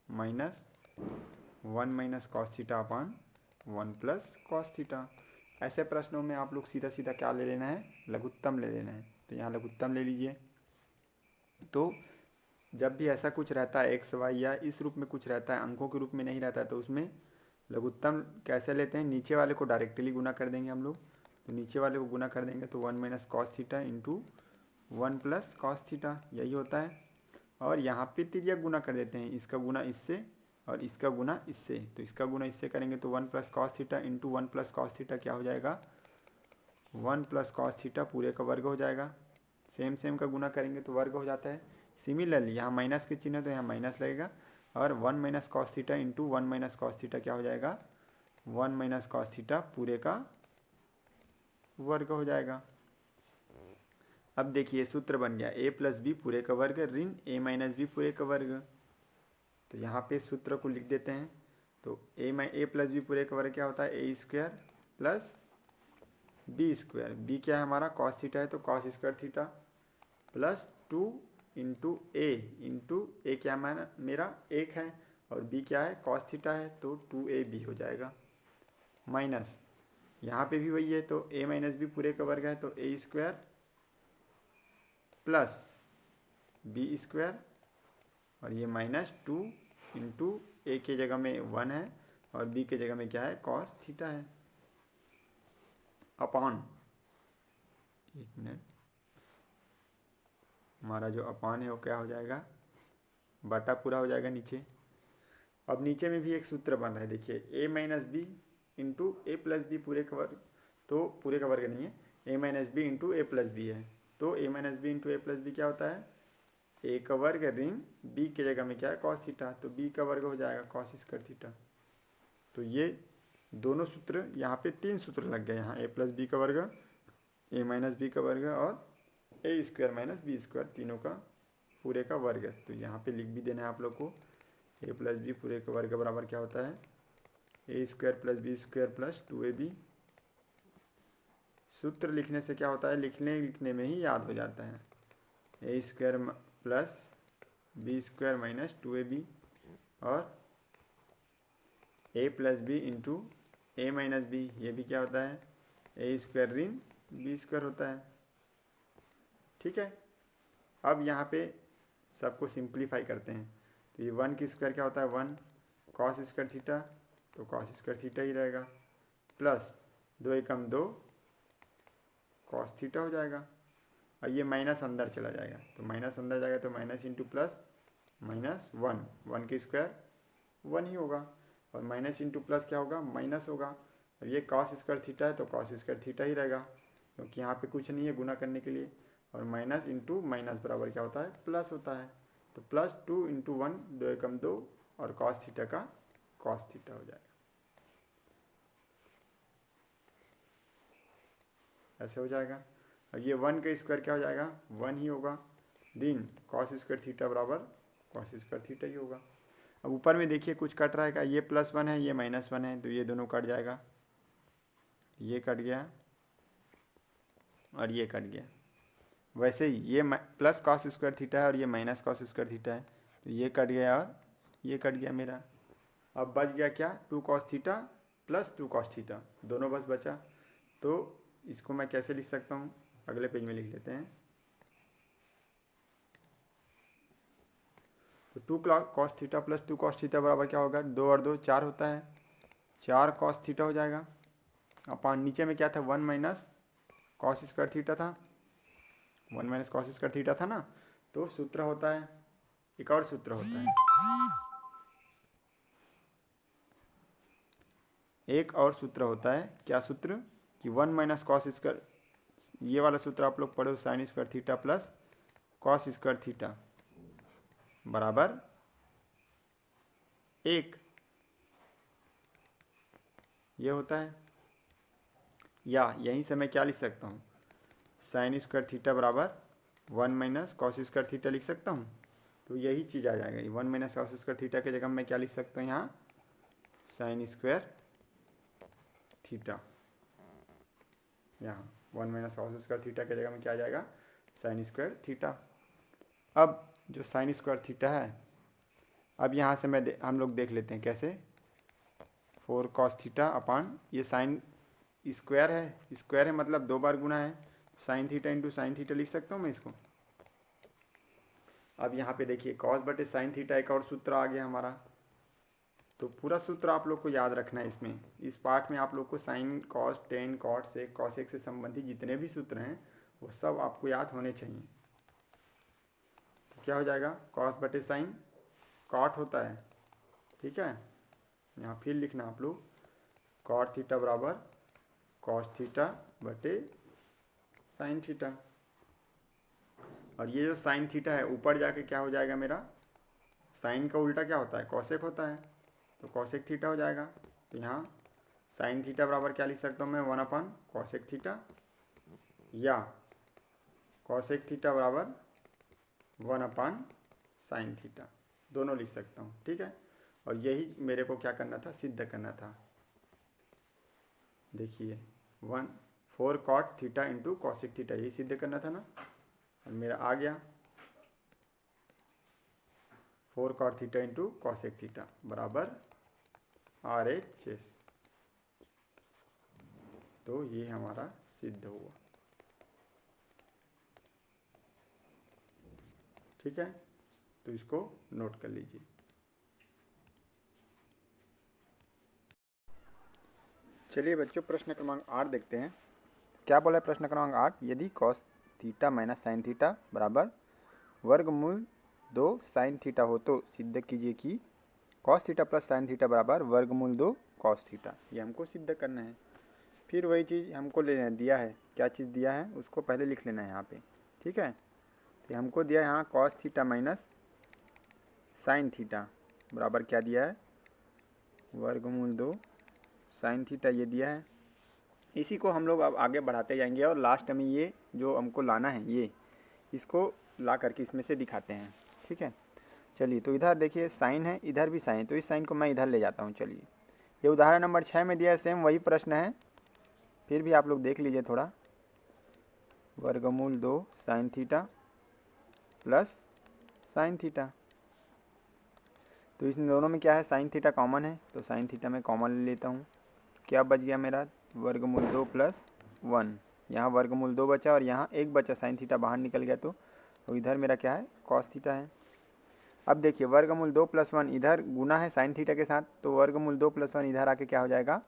minus 1 minus cos theta upon 1 plus cos theta. ऐसे प्रश्नों में आप लोग सीधा सीधा क्या ले लेना है, लघुत्तम ले लेना है। तो यहाँ लघुत्तम ले लीजिए। तो जब भी ऐसा कुछ रहता है एक्स वाई या इस रूप में कुछ रहता है, अंकों के रूप में नहीं रहता है, तो उसमें लघुत्तम कैसे लेते हैं, नीचे वाले को डायरेक्टली गुना कर देंगे हम लोग। तो नीचे वाले को गुना कर देंगे तो 1 minus cos theta into 1 plus cos theta, यही होता है। और यहाँ पे तिर्यक गुना कर देते हैं, इसका गुना इससे और इसका गुना इससे। तो इसका गुना इससे करेंगे तो 1 plus cos theta into 1 plus cos theta क्या हो जाएगा, 1 प्लस कॉस थीटा पूरे का वर्ग हो जाएगा। सेम सेम का गुना करेंगे तो वर्ग हो जाता है। सिमिलरली यहाँ माइनस के चिन्ह तो यहाँ माइनस लगेगा, और 1 minus cos theta into 1 minus cos theta क्या हो जाएगा, 1 माइनस कॉस थीटा पूरे का वर्ग हो जाएगा। अब देखिए सूत्र बन गया a प्लस बी पूरे का वर्ग ऋण a माइनस बी पूरे का वर्ग। तो यहाँ पे सूत्र को लिख देते हैं। तो a प्लस बी पूरे का वर्ग क्या होता है, A square plus B square. B क्या है हमारा, कॉस थीटा है, तो cos square theta plus 2 into A क्या मेरा 1 है, और बी क्या है, कॉस थीटा है, तो 2ab हो जाएगा। माइनस यहाँ पे भी वही है, तो a माइनस बी पूरे का वर्ग है, तो ए स्क्वायर प्लस बी स्क्वायर, और ये माइनस 2 इंटू ए के जगह में 1 है और बी के जगह में क्या है, कॉस थीटा है, अपॉन, एक मिनट, हमारा जो अपॉन है वो क्या हो जाएगा, बटा पूरा हो जाएगा नीचे। अब नीचे में भी एक सूत्र बन रहा है, देखिए ए माइनस बी इंटू ए प्लस बी पूरे का वर्ग, तो पूरे का वर्ग नहीं है, ए माइनस बी इंटू ए प्लस बी है। तो ए माइनस बी इंटू ए प्लस बी क्या होता है, ए का वर्ग ऋण बी के जगह में क्या है, कॉस थीटा, तो बी का वर्ग हो जाएगा कॉस स्क्वायर थीटा। तो ये दोनों सूत्र, यहाँ पे 3 सूत्र लग गए, यहाँ ए प्लस बी का वर्ग, ए माइनस बी का वर्ग और ए स्क्वायर माइनस बी स्क्वायर, तीनों का पूरे का वर्ग। तो यहाँ पे लिख भी देना है आप लोग को, ए प्लस बी पूरे का वर्ग बराबर क्या होता है, A square plus B square plus 2ab। सूत्र लिखने से क्या होता है, लिखने में ही याद हो जाता है, A square plus B square minus 2ab और A plus B into A minus B, ये भी क्या होता है, ए स्क्वायर ऋण बी स्क्वायर होता है। ठीक है। अब यहाँ पे सबको सिंप्लीफाई करते हैं। तो ये 1 की स्क्वायर क्या होता है, 1 कॉस स्क्वायर थीटा, तो कॉस स्क्वायर थीटा ही रहेगा, प्लस 2 एकम 2 कॉस थीटा हो जाएगा। और ये माइनस अंदर चला जाएगा, तो माइनस अंदर जाएगा तो माइनस इंटू प्लस माइनस 1 की स्क्वायर 1 ही होगा, और माइनस इंटू प्लस क्या होगा, माइनस होगा। और ये कॉस स्क्वायर थीटा है तो कॉस स्क्वायर थीटा ही रहेगा, क्योंकि यहाँ पे कुछ नहीं है गुना करने के लिए। और माइनस इंटू माइनस बराबर क्या होता है, प्लस होता है। तो प्लस 2 इंटू 1 2 एकम 2 और कॉस थीटा का कॉस थीटा हो जाएगा, ऐसे हो जाएगा। और ये 1 का स्क्वायर क्या हो जाएगा, 1 ही होगा, ऋण कॉस स्क्वायर थीटा बराबर कॉस स्क्वायर थीटा ही होगा। अब ऊपर में देखिए कुछ कट रहा है क्या, ये +1 है ये -1 है, तो ये दोनों कट जाएगा, ये कट गया और ये कट गया। वैसे ही ये प्लस कॉस स्क्वायर थीटा है और ये माइनस कॉस स्क्वायर थीटा है, तो ये कट गया और ये कट गया मेरा। अब बच गया क्या, 2 cos theta plus 2 cos theta, दोनों बस बचा। तो इसको मैं कैसे लिख सकता हूँ, अगले पेज में लिख लेते हैं। तो 2 cos theta plus 2 cos theta बराबर क्या होगा, 2 और 2 4 होता है, 4 कॉस थीटा हो जाएगा अपान नीचे में क्या था 1 माइनस कॉस स्क्वायर थीटा था, 1 माइनस कॉस स्क्वायर थीटा था ना। तो सूत्र होता है, एक और सूत्र होता है, एक और सूत्र होता है, क्या सूत्र कि 1 माइनस कॉस स्क्वायर, ये वाला सूत्र आप लोग पढ़ो, sign square theta plus cos square theta बराबर 1, ये होता है। या यहीं से मैं क्या लिख सकता हूँ, साइन स्क्वायर थीटा बराबर 1 माइनस कॉस स्क्वायर थीटा लिख सकता हूँ। तो यही चीज़ आ जाएगा, 1 माइनस कॉस स्क्वायर थीटा की जगह मैं क्या लिख सकता हूँ यहाँ, साइन स्क्वायर थीटा। यहाँ 1 माइनस कॉस स्क्वायर थीटा की जगह में क्या आ जाएगा, साइन स्क्वायर थीटा। अब जो साइन स्क्वायर थीटा है, अब यहाँ से हम लोग देख लेते हैं कैसे, 4 कॉस थीटा अपान ये साइन स्क्वायर है, स्क्वायर है मतलब 2 बार गुना है, sine theta into sine theta लिख सकता हूँ मैं इसको। अब यहाँ पे देखिए कॉस बटे साइन थीटा एक और सूत्र आ गया हमारा। तो पूरा सूत्र आप लोग को याद रखना है इसमें, इस पार्ट में आप लोग को sin cos tan cot sec cosec से संबंधित जितने भी सूत्र हैं वो सब आपको याद होने चाहिए। तो क्या हो जाएगा, कॉस बटे साइन कॉट होता है, ठीक है। यहाँ फिर लिखना आप लोग, कॉट थीटा बराबर कॉस थीटा बटे साइन थीटा। और ये जो साइन थीटा है ऊपर जाके क्या हो जाएगा मेरा, साइन का उल्टा क्या होता है, कॉसेक होता है, तो कॉसेक थीटा हो जाएगा। तो यहाँ साइन थीटा बराबर क्या लिख सकता हूँ मैं, 1 अपन कॉसेक थीटा, या कॉसेक थीटा बराबर 1 अपन साइन थीटा, दोनों लिख सकता हूँ, ठीक है। और यही मेरे को क्या करना था, सिद्ध करना था। देखिए 4 cot theta into cosec theta, यही सिद्ध करना था ना, और मेरा आ गया 4 cot theta into cosec theta बराबर RHS। तो ये हमारा सिद्ध हुआ, ठीक है। तो इसको नोट कर लीजिए। चलिए बच्चों प्रश्न क्रमांक 8 देखते हैं। क्या बोला है प्रश्न क्रमांक 8, यदि cos theta minus sine theta बराबर वर्गमूल 2 साइन थीटा हो तो सिद्ध कीजिए कि cos theta plus sine theta बराबर वर्गमूल 2 कॉस थीटा। ये हमको सिद्ध करना है। फिर वही चीज़ हमको दिया है, क्या चीज़ दिया है उसको पहले लिख लेना है यहाँ पे, ठीक है। तो हमको दिया है यहाँ cos theta minus sine theta बराबर क्या दिया है, वर्गमूल 2 साइन थीटा, ये दिया है। इसी को हम लोग अब आगे बढ़ाते जाएंगे और लास्ट में ये जो हमको लाना है ये इसको ला करके इसमें से दिखाते हैं, ठीक है। चलिए तो इधर देखिए साइन है, इधर भी साइन, तो इस साइन को मैं इधर ले जाता हूँ। चलिए ये उदाहरण नंबर 6 में दिया है, सेम वही प्रश्न है, फिर भी आप लोग देख लीजिए थोड़ा। वर्गमूल 2 sine theta plus sine theta, तो इन दोनों में क्या है, साइन थीटा कॉमन है, तो साइन थीटा में कॉमन ले लेता हूँ। क्या बच गया मेरा, वर्गमूल 2 प्लस 1, यहाँ वर्गमूल 2 बचा और यहाँ 1 बचा, साइन थीटा बाहर निकल गया, तो इधर मेरा क्या है, कॉस थीटा है। अब देखिए वर्गमूल 2 प्लस 1 इधर गुना है साइन थीटा के साथ, तो वर्गमूल 2 प्लस 1 इधर आके क्या हो जाएगा,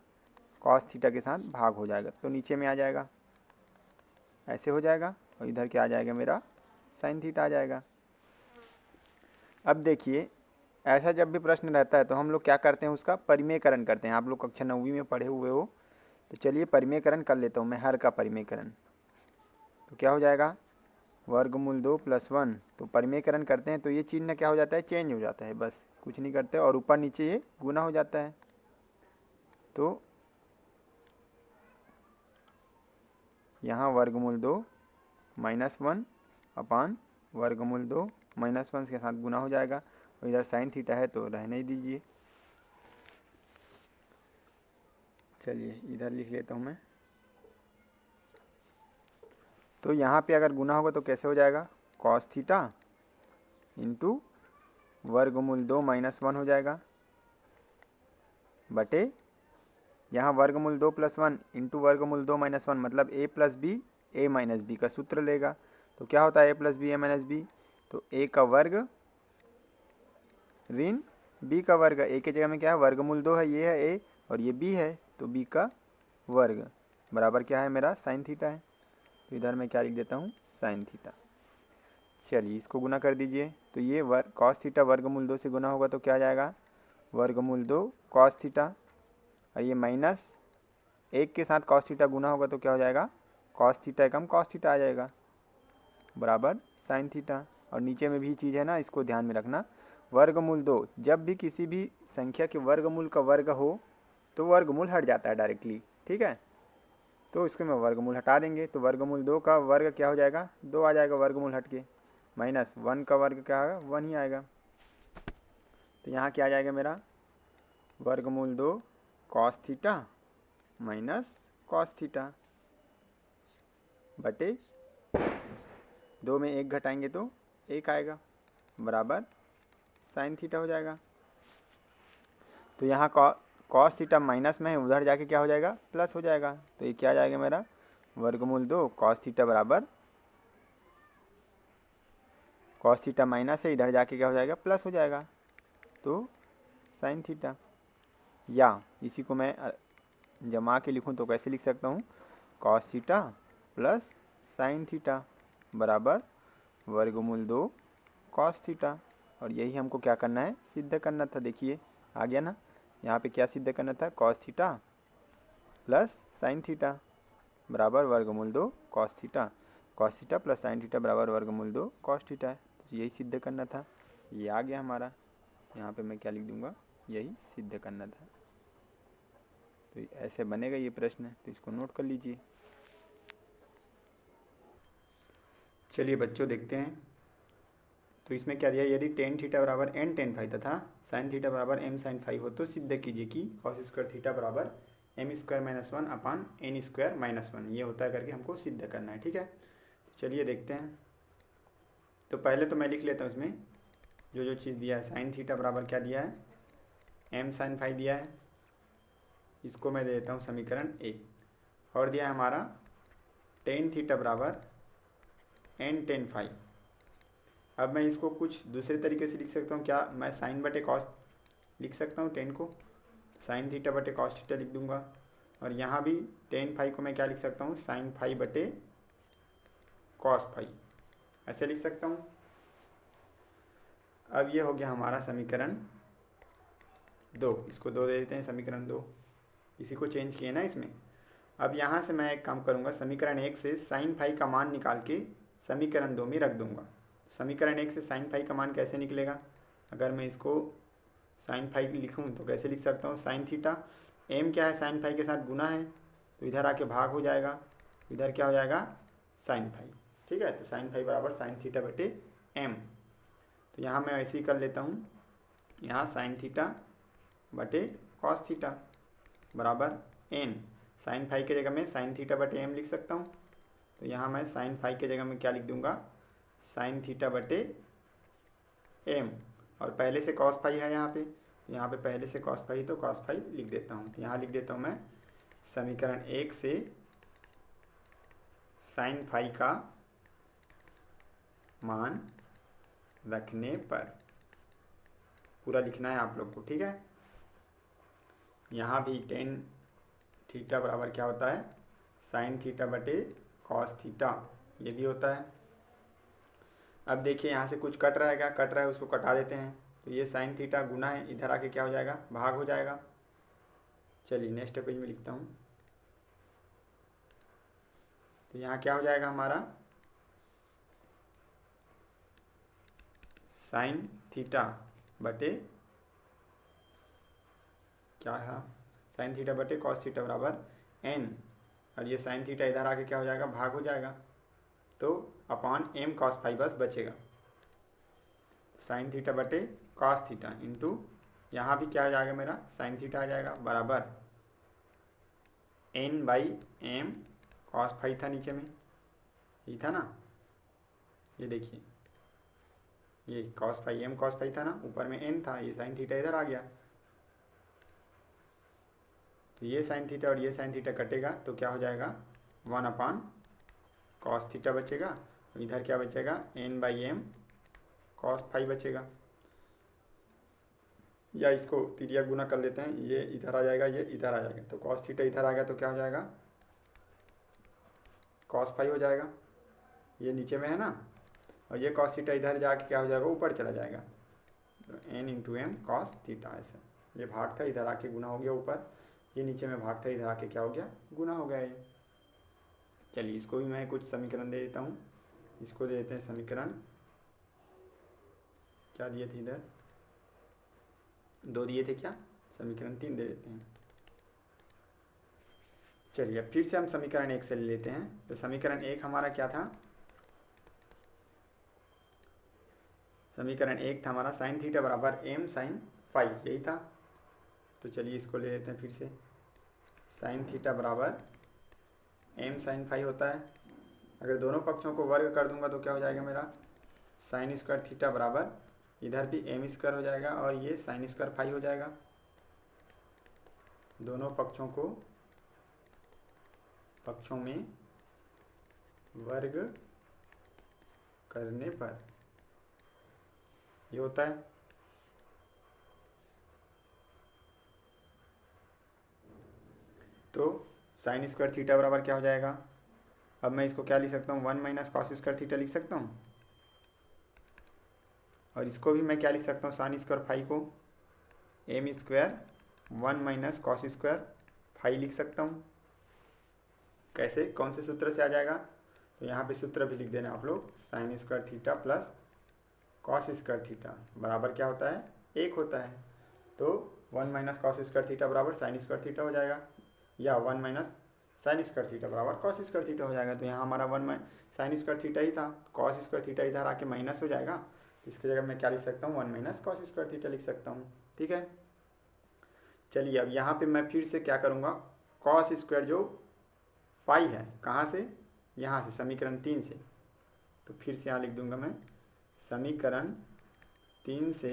कॉस थीटा के साथ भाग हो जाएगा, तो नीचे में आ जाएगा, ऐसे हो जाएगा, और इधर क्या आ जाएगा मेरा, साइन थीटा आ जाएगा। अब देखिए ऐसा जब भी प्रश्न रहता है तो हम लोग क्या करते हैं, उसका परिमेयकरण करते हैं। आप लोग कक्षा 9वीं में पढ़े हुए हो, तो चलिए परिमेयकरण कर लेता हूँ मैं, हर का परिमेयकरण। तो क्या हो जाएगा, वर्गमूल 2 प्लस 1, तो परिमेयकरण करते हैं तो ये चिन्ह क्या हो जाता है, चेंज हो जाता है, बस कुछ नहीं करते, और ऊपर नीचे ये गुना हो जाता है। तो यहाँ वर्गमूल 2 माइनस 1 अपान वर्गमूल 2 माइनस 1 के साथ गुना हो जाएगा, और इधर साइन थीटा है तो रहने ही दीजिए। चलिए इधर लिख लेता हूँ मैं। तो यहाँ पे अगर गुना होगा तो कैसे हो जाएगा, कॉस थीटा इंटू वर्गमूल 2 माइनस 1 हो जाएगा, बटे यहाँ वर्गमूल 2 प्लस 1 इंटू वर्गमूल 2 माइनस 1, मतलब a plus b a minus b का सूत्र लेगा। तो क्या होता है a plus b a minus b, तो a का वर्ग ऋण b का वर्ग, a की जगह में क्या है, वर्गमूल 2 है, ये है a, और ये b है तो b का वर्ग बराबर क्या है मेरा साइन थीटा है। तो इधर मैं क्या लिख देता हूँ साइन थीटा। चलिए इसको गुना कर दीजिए, तो ये वर्ग कॉस थीटा वर्गमूल 2 से गुना होगा तो क्या आ जाएगा वर्गमूल 2 कॉस थीटा, और ये माइनस 1 के साथ कॉस थीटा गुना होगा तो क्या हो जाएगा कॉस थीटा कम कॉस थीटा आ जाएगा बराबर साइन थीटा। और नीचे में भी चीज़ है ना, इसको ध्यान में रखना, वर्गमूल 2 जब भी किसी भी संख्या के वर्गमूल का वर्ग हो तो वर्गमूल हट जाता है डायरेक्टली, ठीक है। तो इसको मैं वर्गमूल हटा देंगे तो वर्गमूल 2 का वर्ग क्या हो जाएगा 2 आ जाएगा वर्गमूल हट के, माइनस 1 का वर्ग क्या आएगा 1 ही आएगा। तो यहाँ क्या आ जाएगा मेरा वर्गमूल 2 cos theta minus cos theta बटे 2 में 1 घटाएंगे तो 1 आएगा बराबर साइन थीटा हो जाएगा। तो यहाँ कॉस थीटा माइनस में है, उधर जाके क्या हो जाएगा प्लस हो जाएगा। तो ये क्या आ जाएगा मेरा वर्गमूल 2 कॉस थीटा बराबर कॉस थीटा माइनस है, इधर जाके क्या हो जाएगा प्लस हो जाएगा तो साइन थीटा। या इसी को मैं जमा के लिखूं तो कैसे लिख सकता हूँ cos theta plus sine theta बराबर वर्गमूल 2 कॉस थीटा। और यही हमको क्या करना है सिद्ध करना था। देखिए आ गया ना, यहाँ पे क्या सिद्ध करना था cos theta plus sine theta बराबर वर्गमूल 2 cos theta plus sine theta बराबर वर्गमूल 2 कॉस थीटा है। तो यही सिद्ध करना था, ये आ गया हमारा। यहाँ पे मैं क्या लिख दूंगा यही सिद्ध करना था। तो ऐसे बनेगा ये प्रश्न, तो इसको नोट कर लीजिए। चलिए बच्चों देखते हैं, तो इसमें क्या दिया, यदि टेन थीटा बराबर एन टेन फाई तथा साइन थीटा बराबर एम साइन फाई हो तो सिद्ध कीजिए कि कॉस स्क्वायर थीटा बराबर एम स्क्वायर माइनस 1 अपान एन स्क्वायर माइनस 1 ये होता है करके हमको सिद्ध करना है, ठीक है। चलिए देखते हैं। तो पहले तो मैं लिख लेता हूँ इसमें जो चीज़ दिया है, साइन थीटा बराबर क्या दिया है एम साइन फाई दिया है, इसको मैं दे देता हूँ समीकरण 1। और दिया है हमारा टेन थीटा बराबर एन टेन फाई। अब मैं इसको कुछ दूसरे तरीके से लिख सकता हूँ, क्या मैं साइन बटे कॉस लिख सकता हूँ टेन को, साइन थीटा बटे कॉस थीटा लिख दूंगा। और यहाँ भी टेन फाई को मैं क्या लिख सकता हूँ साइन फाई बटे कॉस फाई, ऐसे लिख सकता हूँ। अब ये हो गया हमारा समीकरण 2, इसको 2 दे देते हैं समीकरण 2, इसी को चेंज किए ना इसमें। अब यहाँ से मैं एक काम करूँगा, समीकरण 1 से साइन फाई का मान निकाल के समीकरण 2 में रख दूंगा। समीकरण 1 से साइन फाई का मान कैसे निकलेगा, अगर मैं इसको साइन फाई लिखूँ तो कैसे लिख सकता हूँ साइन थीटा, एम क्या है साइन फाई के साथ गुना है तो इधर आके भाग हो जाएगा, इधर क्या हो जाएगा साइन फाई, ठीक है। तो साइन फाई बराबर साइन थीटा बटे एम। तो यहाँ मैं ऐसे ही कर लेता हूँ, यहाँ साइन थीटा बटे कॉस थीटा बराबर एन, साइन फाई के जगह में साइन थीटा बटे एम लिख सकता हूँ। तो यहाँ मैं साइन फाई के जगह में क्या लिख दूंगा साइन थीटा बटे एम, और पहले से कॉस फाई है यहाँ पे पहले से कॉस फाई तो कॉस फाई लिख देता हूँ। तो यहाँ लिख देता हूँ मैं समीकरण 1 से साइन फाई का मान रखने पर, पूरा लिखना है आप लोग को, ठीक है। यहाँ भी टेन थीटा बराबर क्या होता है साइन थीटा बटे कॉस थीटा, ये भी होता है। अब देखिए यहाँ से कुछ कट रहेगा, कट रहा है उसको कटा देते हैं। तो ये साइन थीटा गुना है, इधर आके क्या हो जाएगा भाग हो जाएगा। चलिए नेक्स्ट पेज में लिखता हूँ। तो यहाँ क्या हो जाएगा हमारा साइन थीटा बटे क्या है साइन थीटा बटे कॉस थीटा बराबर एन, और ये साइन थीटा इधर आके क्या हो जाएगा भाग हो जाएगा, तो अपॉन एम कॉस फाई बस बचेगा। साइन थीटा बटे कॉस थीटा इंटू यहाँ भी क्या आ जाएगा मेरा साइन थीटा आ जाएगा बराबर n by m cos phi था नीचे में, ये था ना, ये देखिए ये cos phi m cos phi था ना, ऊपर में एन था, ये साइन थीटा इधर आ गया। तो ये साइन थीटा और ये साइन थीटा कटेगा तो क्या हो जाएगा 1 अपान कॉस थीटा बचेगा, इधर क्या बचेगा n by m cos phi बचेगा। या इसको तिर्यक गुना कर लेते हैं, ये इधर आ जाएगा, ये इधर आ जाएगा, तो कॉस थीटा इधर आ गया तो क्या हो जाएगा, कॉस फाई हो जाएगा, ये नीचे में है ना, और ये कॉस थीटा इधर जाके क्या हो जाएगा, ऊपर चला जाएगा, तो n into m cos theta. ऐसा ये भाग था, इधर आके गुना हो गया ऊपर, ये नीचे में भाग था, इधर आके क्या हो गया, गुना हो गया ये। चलिए इसको भी मैं कुछ समीकरण दे देता हूँ, इसको दे देते हैं समीकरण, क्या दिए थे इधर, 2 दिए थे क्या, समीकरण 3 दे देते हैं। चलिए अब फिर से हम समीकरण 1 से ले लेते हैं। तो समीकरण 1 हमारा क्या था, समीकरण 1 था हमारा साइन थीटा बराबर एम साइन फाई, यही था। तो चलिए इसको ले लेते हैं फिर से, साइन थीटा बराबर एम साइन फाई होता है। अगर दोनों पक्षों को वर्ग कर दूंगा तो क्या हो जाएगा मेरा, साइन स्क्वायर थीटा बराबर इधर भी एम स्क्वायर हो जाएगा और ये साइन स्क्वायर फाई हो जाएगा। दोनों पक्षों में वर्ग करने पर ये होता है। तो साइन स्क्वायर थीटा बराबर क्या हो जाएगा, अब मैं इसको क्या लिख सकता हूँ, 1 माइनस कॉस स्क्वायर थीटा लिख सकता हूँ, और इसको भी मैं क्या लिख सकता हूँ, साइन स्क्वायर फाई को m square 1 minus cos square phi लिख सकता हूँ। कैसे, कौन से सूत्र से आ जाएगा, तो यहाँ पे सूत्र भी लिख देना आप लोग, sign square theta plus cos square theta बराबर क्या होता है, 1 होता है। तो 1 माइनस कॉस स्क्वायर थीटा बराबर साइन स्क्वायर थीटा हो जाएगा, या 1 माइनस साइन स्क्वायर थीटा बराबर कॉस स्क्वायर थीटा हो जाएगा। तो यहाँ हमारा 1 साइन स्क्वायर थीटा ही था, कॉस स्क्वायर थीटा इधर आके माइनस हो जाएगा, तो इसकी जगह मैं क्या लिख सकता हूँ, 1 माइनस कॉस स्क्वायर थीटा लिख सकता हूँ। ठीक है, चलिए अब यहाँ पे मैं फिर से क्या करूँगा, कॉस स्क्वायर जो फाई है, कहाँ से, यहाँ से समीकरण 3 से, तो फिर से यहाँ लिख दूंगा मैं समीकरण 3 से,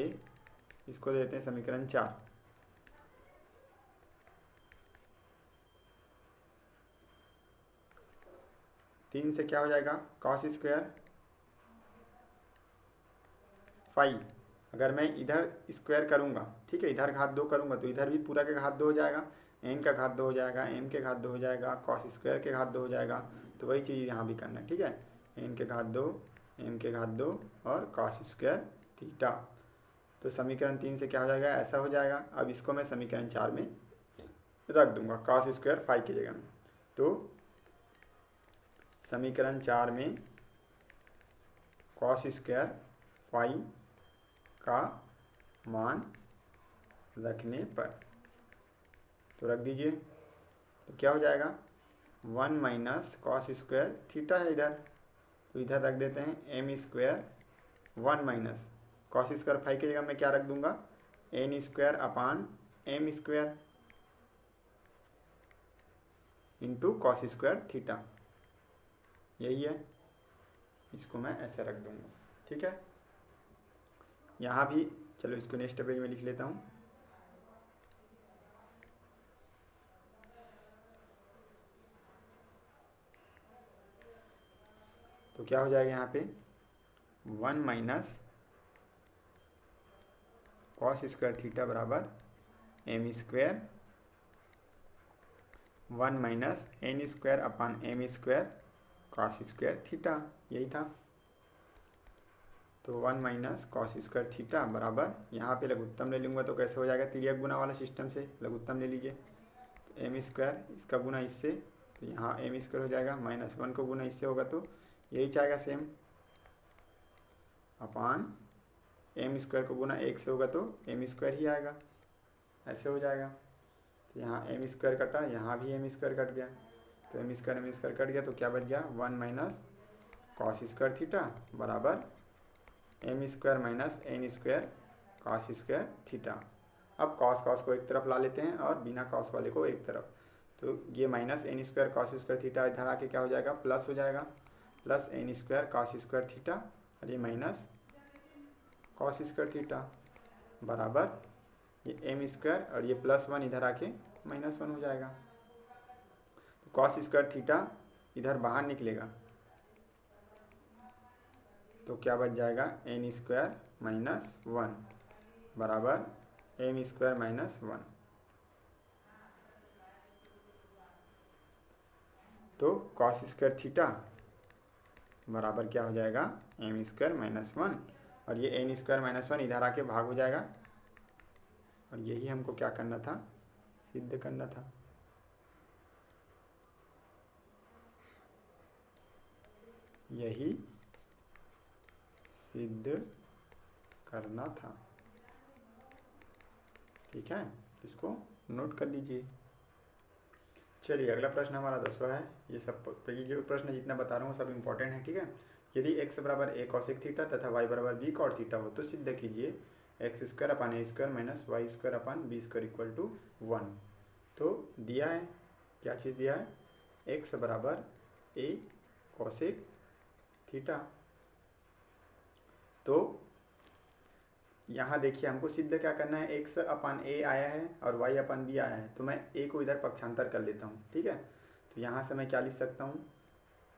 इसको देते हैं समीकरण 4। तीन से क्या हो जाएगा, कॉस स्क्वायर फाई, अगर मैं इधर स्क्वायर करूँगा, ठीक है, इधर घात 2 करूँगा तो इधर भी पूरा के घात 2 हो जाएगा, एन का घात 2 हो जाएगा, एम के घात 2 हो जाएगा, कॉस स्क्वायर के घात 2 हो जाएगा। तो वही चीज़ यहाँ भी करना है, ठीक है, एन के घात 2, एम के घात 2 और कॉस स्क्वायर थीटा। तो समीकरण 3 से क्या हो जाएगा, ऐसा हो जाएगा। अब इसको मैं समीकरण 4 में रख दूंगा कॉस स्क्वायर फाई की जगह में। तो समीकरण 4 में कॉस स्क्वायर फाई का मान रखने पर, तो रख दीजिए, तो क्या हो जाएगा, 1 माइनस कॉस स्क्वायर थीटा है इधर, तो इधर रख देते हैं m square 1 minus cos square phi की जगह मैं क्या रख दूंगा, n square upon m square into cos square theta, यही है, इसको मैं ऐसे रख दूंगा। ठीक है, यहाँ भी चलो इसको नेक्स्ट पेज में लिख लेता हूँ। तो क्या हो जाएगा यहाँ पे, 1 माइनस कॉस स्क्वायर थीटा बराबर m square 1 minus n square upon m square cos square theta, यही था। तो 1 माइनस कॉस स्क्वायर थीटा बराबर, यहाँ पे लघुत्तम ले लूँगा तो कैसे हो जाएगा, तिर्यक गुना वाला सिस्टम से लघुत्तम ले लीजिए, तो एम स्क्वायर इसका गुना इससे, तो यहाँ एम स्क्वायर हो जाएगा, -1 को गुना इससे होगा तो यही जाएगा सेम, अपान एम स्क्वायर को गुना 1 से होगा तो एम स्क्वायर ही आएगा, ऐसे हो जाएगा। तो यहाँ एम स्क्वायर कटा, यहाँ भी एम स्क्वायर कट गया, तो एम स्क्वायर कट गया, तो क्या बच गया, 1 माइनस कॉस स्क्वायर थीटा बराबर m square minus n square cos square theta. अब कॉस को एक तरफ ला लेते हैं और बिना कॉस वाले को एक तरफ, तो ये minus n square cos square theta इधर आके क्या हो जाएगा, प्लस हो जाएगा, plus n square cos square theta और ये माइनस कॉस स्क्वायर थीटा बराबर ये एम स्क्वायर और ये +1 इधर आके -1 हो जाएगा। तो कॉस स्क्वायर थीटा इधर बाहर निकलेगा, तो क्या बच जाएगा, एन स्क्वायर -1 बराबर एम स्क्वायर माइनस 1। तो कॉस स्क्वायर थीटा बराबर क्या हो जाएगा, एम स्क्वायर माइनस 1, और ये एन स्क्वायर माइनस 1 इधर आके भाग हो जाएगा, और यही हमको क्या करना था, सिद्ध करना था। यही सिद्ध करना था। ठीक है, इसको नोट कर लीजिए। चलिए अगला प्रश्न हमारा 10वां है। ये जो प्रश्न जितना बता रहा हूँ सब इंपॉर्टेंट है। ठीक है, यदि x बराबर a कॉसेक थीटा तथा y बराबर b कॉट थीटा हो तो सिद्ध कीजिए x square upon A square minus Y square upon B square equal to 1। तो दिया है, क्या चीज़ दिया है, x बराबर a कॉसेक थीटा। तो यहाँ देखिए हमको सिद्ध क्या करना है, x अपान a आया है और y अपान b आया है, तो मैं a को इधर पक्षांतर कर लेता हूँ। ठीक है, तो यहाँ से मैं क्या लिख सकता हूँ,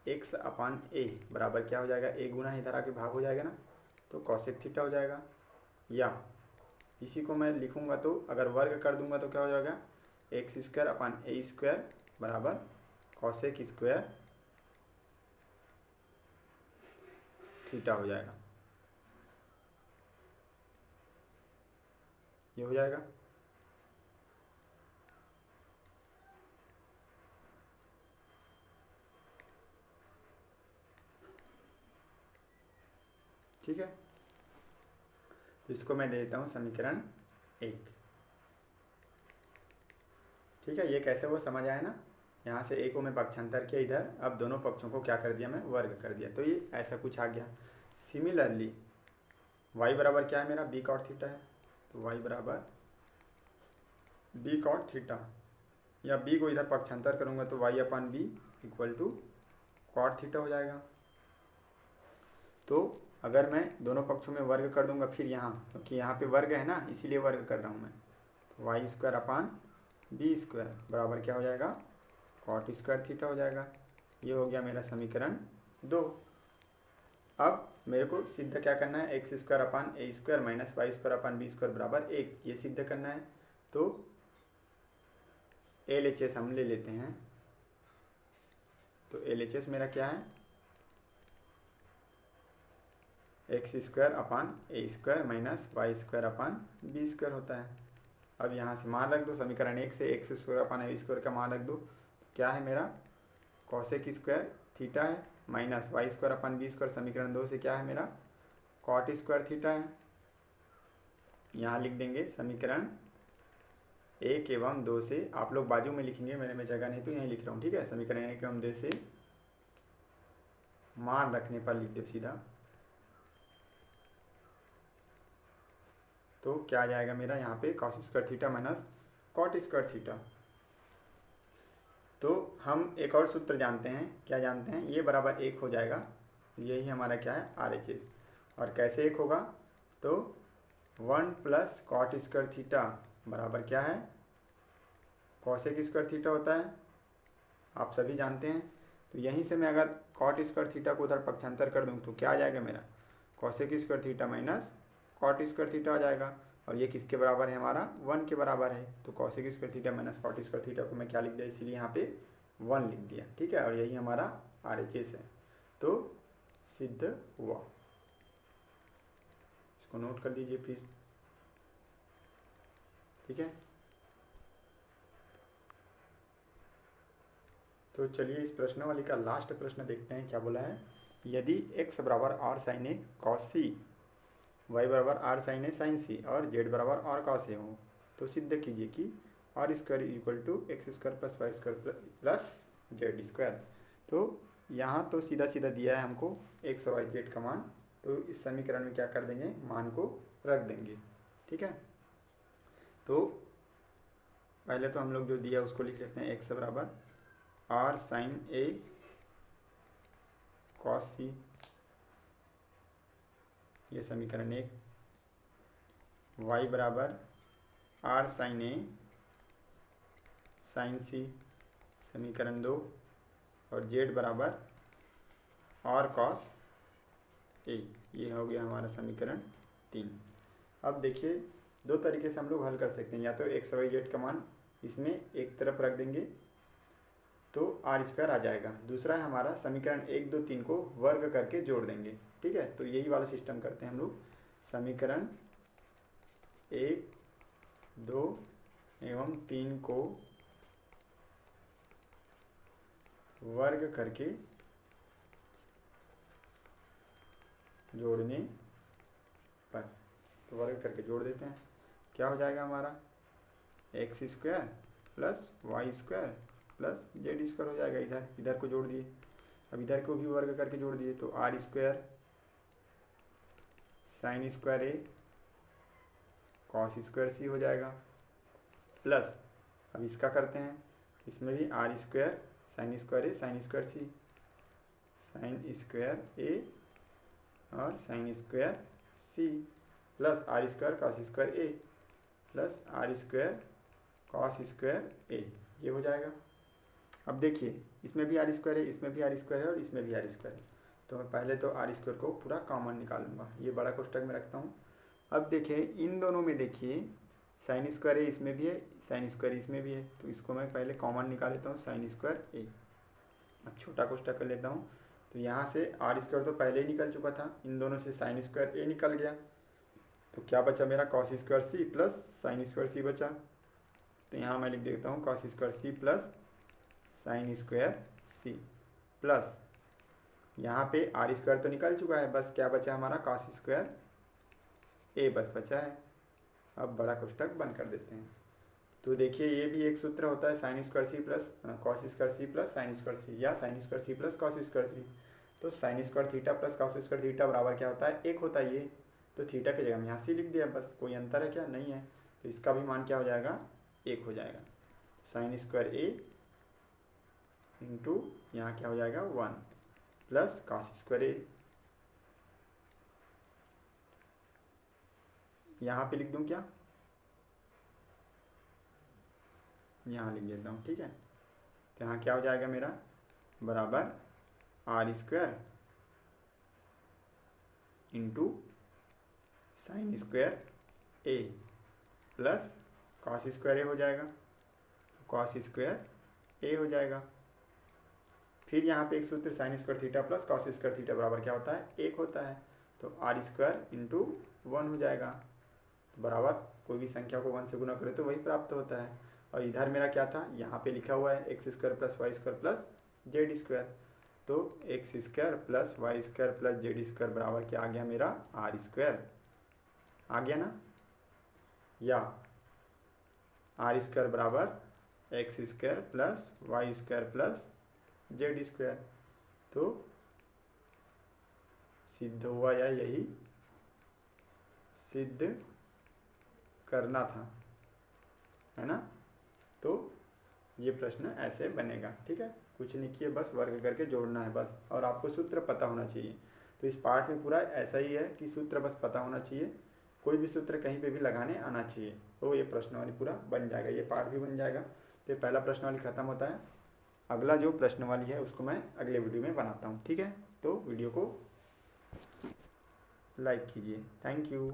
x अपान a बराबर क्या हो जाएगा, a गुना इधर आके भाग हो जाएगा ना, तो कॉसेक थीटा हो जाएगा। या इसी को मैं लिखूँगा तो अगर वर्ग कर दूंगा तो क्या हो जाएगा, एक्स स्क्वायर अपान ए स्क्वायर बराबर कॉसेक स्क्वायर थीटा हो जाएगा। ये हो जाएगा। ठीक है, तो इसको मैं दे देता हूँ समीकरण 1। ठीक है, ये कैसे वो समझ आया ना, यहाँ से a को मैं पक्षांतर किया इधर, अब दोनों पक्षों को क्या कर दिया, मैं वर्ग कर दिया, तो ये ऐसा कुछ आ गया। सिमिलरली y बराबर क्या है मेरा, b कॉट थीटा है, तो y बराबर b कॉट थीटा, या b को इधर पक्षांतर करूँगा तो y upon b equal to cot theta हो जाएगा। तो अगर मैं दोनों पक्षों में वर्ग कर दूंगा फिर यहाँ, क्योंकि यहाँ पे वर्ग है ना इसीलिए वर्ग कर रहा हूँ मैं, तो y square upon B square बराबर क्या हो जाएगा, कॉट स्क्वायर थीटा हो जाएगा। ये हो गया मेरा समीकरण 2। अब मेरे को सिद्ध क्या करना है, एक्स स्क्वायर अपान ए square minus Y square upon B square बराबर 1, ये सिद्ध करना है। तो LHS हम ले लेते हैं, तो LHS मेरा क्या है, एक्स स्क्वायर अपान ए square minus Y square upon B square होता है। अब यहाँ से मान रख दो, समीकरण 1 से एक्स स्क्वायर अपान ए स्क्वायर का मान रख दो, क्या है मेरा, कॉसेक स्क्वायर थीटा है, minus Y square upon B square समीकरण 2 से क्या है मेरा, कॉट स्क्वायर थीटा है। यहाँ लिख देंगे समीकरण 1 एवं 2 से, आप लोग बाजू में लिखेंगे, मेरे में जगह नहीं तो यहीं लिख रहा हूँ। ठीक है, समीकरण 1 एवं 2 से मान रखने पर लिख दो सीधा, तो क्या आ जाएगा मेरा यहाँ पे, cos square theta minus cot square theta. तो हम एक और सूत्र जानते हैं, क्या जानते हैं, ये बराबर 1 हो जाएगा, यही हमारा क्या है, RHS। और कैसे 1 होगा, तो 1 प्लस कॉट स्क्वायर थीटा बराबर क्या है, कॉसेक स्क्वायर थीटा होता है, आप सभी जानते हैं। तो यहीं से मैं अगर कॉट स्क्वायर थीटा को उधर पक्षांतर कर दूँ तो क्या आ जाएगा मेरा, cosec square theta minus cot square theta आ जाएगा, और ये किसके बराबर है हमारा, 1 के बराबर है। तो cosec square theta minus cot square theta को मैं क्या लिख दिया, इसीलिए यहाँ पे 1 लिख दिया। ठीक है, और यही हमारा RHS है, तो सिद्ध हुआ। इसको नोट कर लीजिए फिर। ठीक है, तो चलिए इस प्रश्नावली का लास्ट प्रश्न देखते हैं, क्या बोला है। यदि x बराबर r साइन ए कॉस सी, y बराबर r साइन ए साइन सी और z बराबर r कॉस ए हो तो सिद्ध कीजिए कि r square equal to x square plus Y square plus Z square. तो यहाँ तो सीधा सीधा दिया है हमको x और y जेड का मान, तो इस समीकरण में क्या कर देंगे, मान को रख देंगे। ठीक है, तो पहले तो हम लोग जो दिया उसको लिख लेते हैं, x बराबर r साइन ए कॉस सी, ये समीकरण 1, y बराबर r साइन ए साइन सी समीकरण 2, और z बराबर r कॉस ए, ये हो गया हमारा समीकरण 3। अब देखिए दो तरीके से हम लोग हल कर सकते हैं, या तो एक्स वाई जेड का मान इसमें एक तरफ रख देंगे तो आर स्क्वायर आ जाएगा, दूसरा है हमारा समीकरण 1 2 3 को वर्ग करके जोड़ देंगे। ठीक है, तो यही वाला सिस्टम करते हैं हम लोग, समीकरण 1 2 एवं 3 को वर्ग करके जोड़ने पर, तो वर्ग करके जोड़ देते हैं, क्या हो जाएगा हमारा x square plus Y square plus Z square हो जाएगा। इधर को जोड़ दिए, अब इधर को भी वर्ग करके जोड़ दिए तो R square sine square A cos square C हो जाएगा, प्लस अब इसका करते हैं, इसमें भी R square sine square A sine square C, sine square A और sine square C, plus R square cos square A plus R square cos square A, ये हो जाएगा। अब देखिए इसमें भी आर स्क्वायर है, इसमें भी आर स्क्वायर है और इसमें भी आर स्क्वायर है, तो मैं पहले तो आर स्क्वायर को पूरा कॉमन निकालूंगा, ये बड़ा कोष्ठक में रखता हूँ। अब देखिए इन दोनों में देखिए साइन स्क्वायर ए इसमें भी है, साइन स्क्वायर इसमें भी है, तो इसको मैं पहले कॉमन निकाल लेता हूँ साइन स्क्वायर ए। अब छोटा कोष्ठक कर लेता हूँ, तो यहाँ से आर स्क्वायर तो पहले ही निकल चुका था, इन दोनों से साइन स्क्वायर ए निकल गया, तो क्या बचा मेरा cos square C plus sine square C बचा, तो यहाँ मैं लिख देता हूँ cos square C plus sine square C, plus यहाँ पे आर स्क्वायर तो निकल चुका है, बस क्या बचा हमारा कॉस स्क्वायर ए बस बचा है। अब बड़ा कोष्ठक बंद कर देते हैं, तो देखिए ये भी एक सूत्र होता है sine square C plus cos square C plus sine square C, या sine square C plus cos square C, तो sine square theta plus cos square theta बराबर क्या होता है, एक होता है ये, तो थीटा की जगह में यहाँ सी लिख दिया, बस कोई अंतर है क्या, नहीं है, तो इसका भी मान क्या हो जाएगा, एक हो जाएगा, साइन स्क्वायर ए इंटू यहाँ क्या हो जाएगा 1 प्लस कॉस स्क्वायर ए, यहाँ पे लिख दूँ क्या, यहाँ लिख देता हूँ, ठीक है, तो यहाँ क्या हो जाएगा मेरा बराबर R square into sine square A plus cos square A हो जाएगा, कॉस स्क्वायर ए हो जाएगा। फिर यहाँ पे एक सूत्र sign square theta plus cos square theta बराबर क्या होता है, एक होता है, तो आर स्क्वायर इंटू 1 हो जाएगा, तो बराबर कोई भी संख्या को 1 से गुना करें तो वही प्राप्त होता है। और इधर मेरा क्या था, यहाँ पे लिखा हुआ है X square plus Y square plus Z square, तो X square plus Y square plus Z square बराबर क्या आ गया मेरा आर स्क्वायर आ गया ना, या आर स्क्वायर बराबर x square plus Y square plus Z square, तो सिद्ध हुआ, या यही सिद्ध करना था, है ना, तो ये प्रश्न ऐसे बनेगा। ठीक है, कुछ नहीं किए, बस वर्ग करके जोड़ना है बस, और आपको सूत्र पता होना चाहिए। तो इस पार्ट में पूरा ऐसा ही है कि सूत्र बस पता होना चाहिए, कोई भी सूत्र कहीं पे भी लगाने आना चाहिए, तो ये प्रश्नावली पूरा बन जाएगा, ये पार्ट भी बन जाएगा। तो पहला प्रश्नावली खत्म होता है, अगला जो प्रश्नावली है उसको मैं अगले वीडियो में बनाता हूँ। ठीक है, तो वीडियो को लाइक कीजिए, थैंक यू।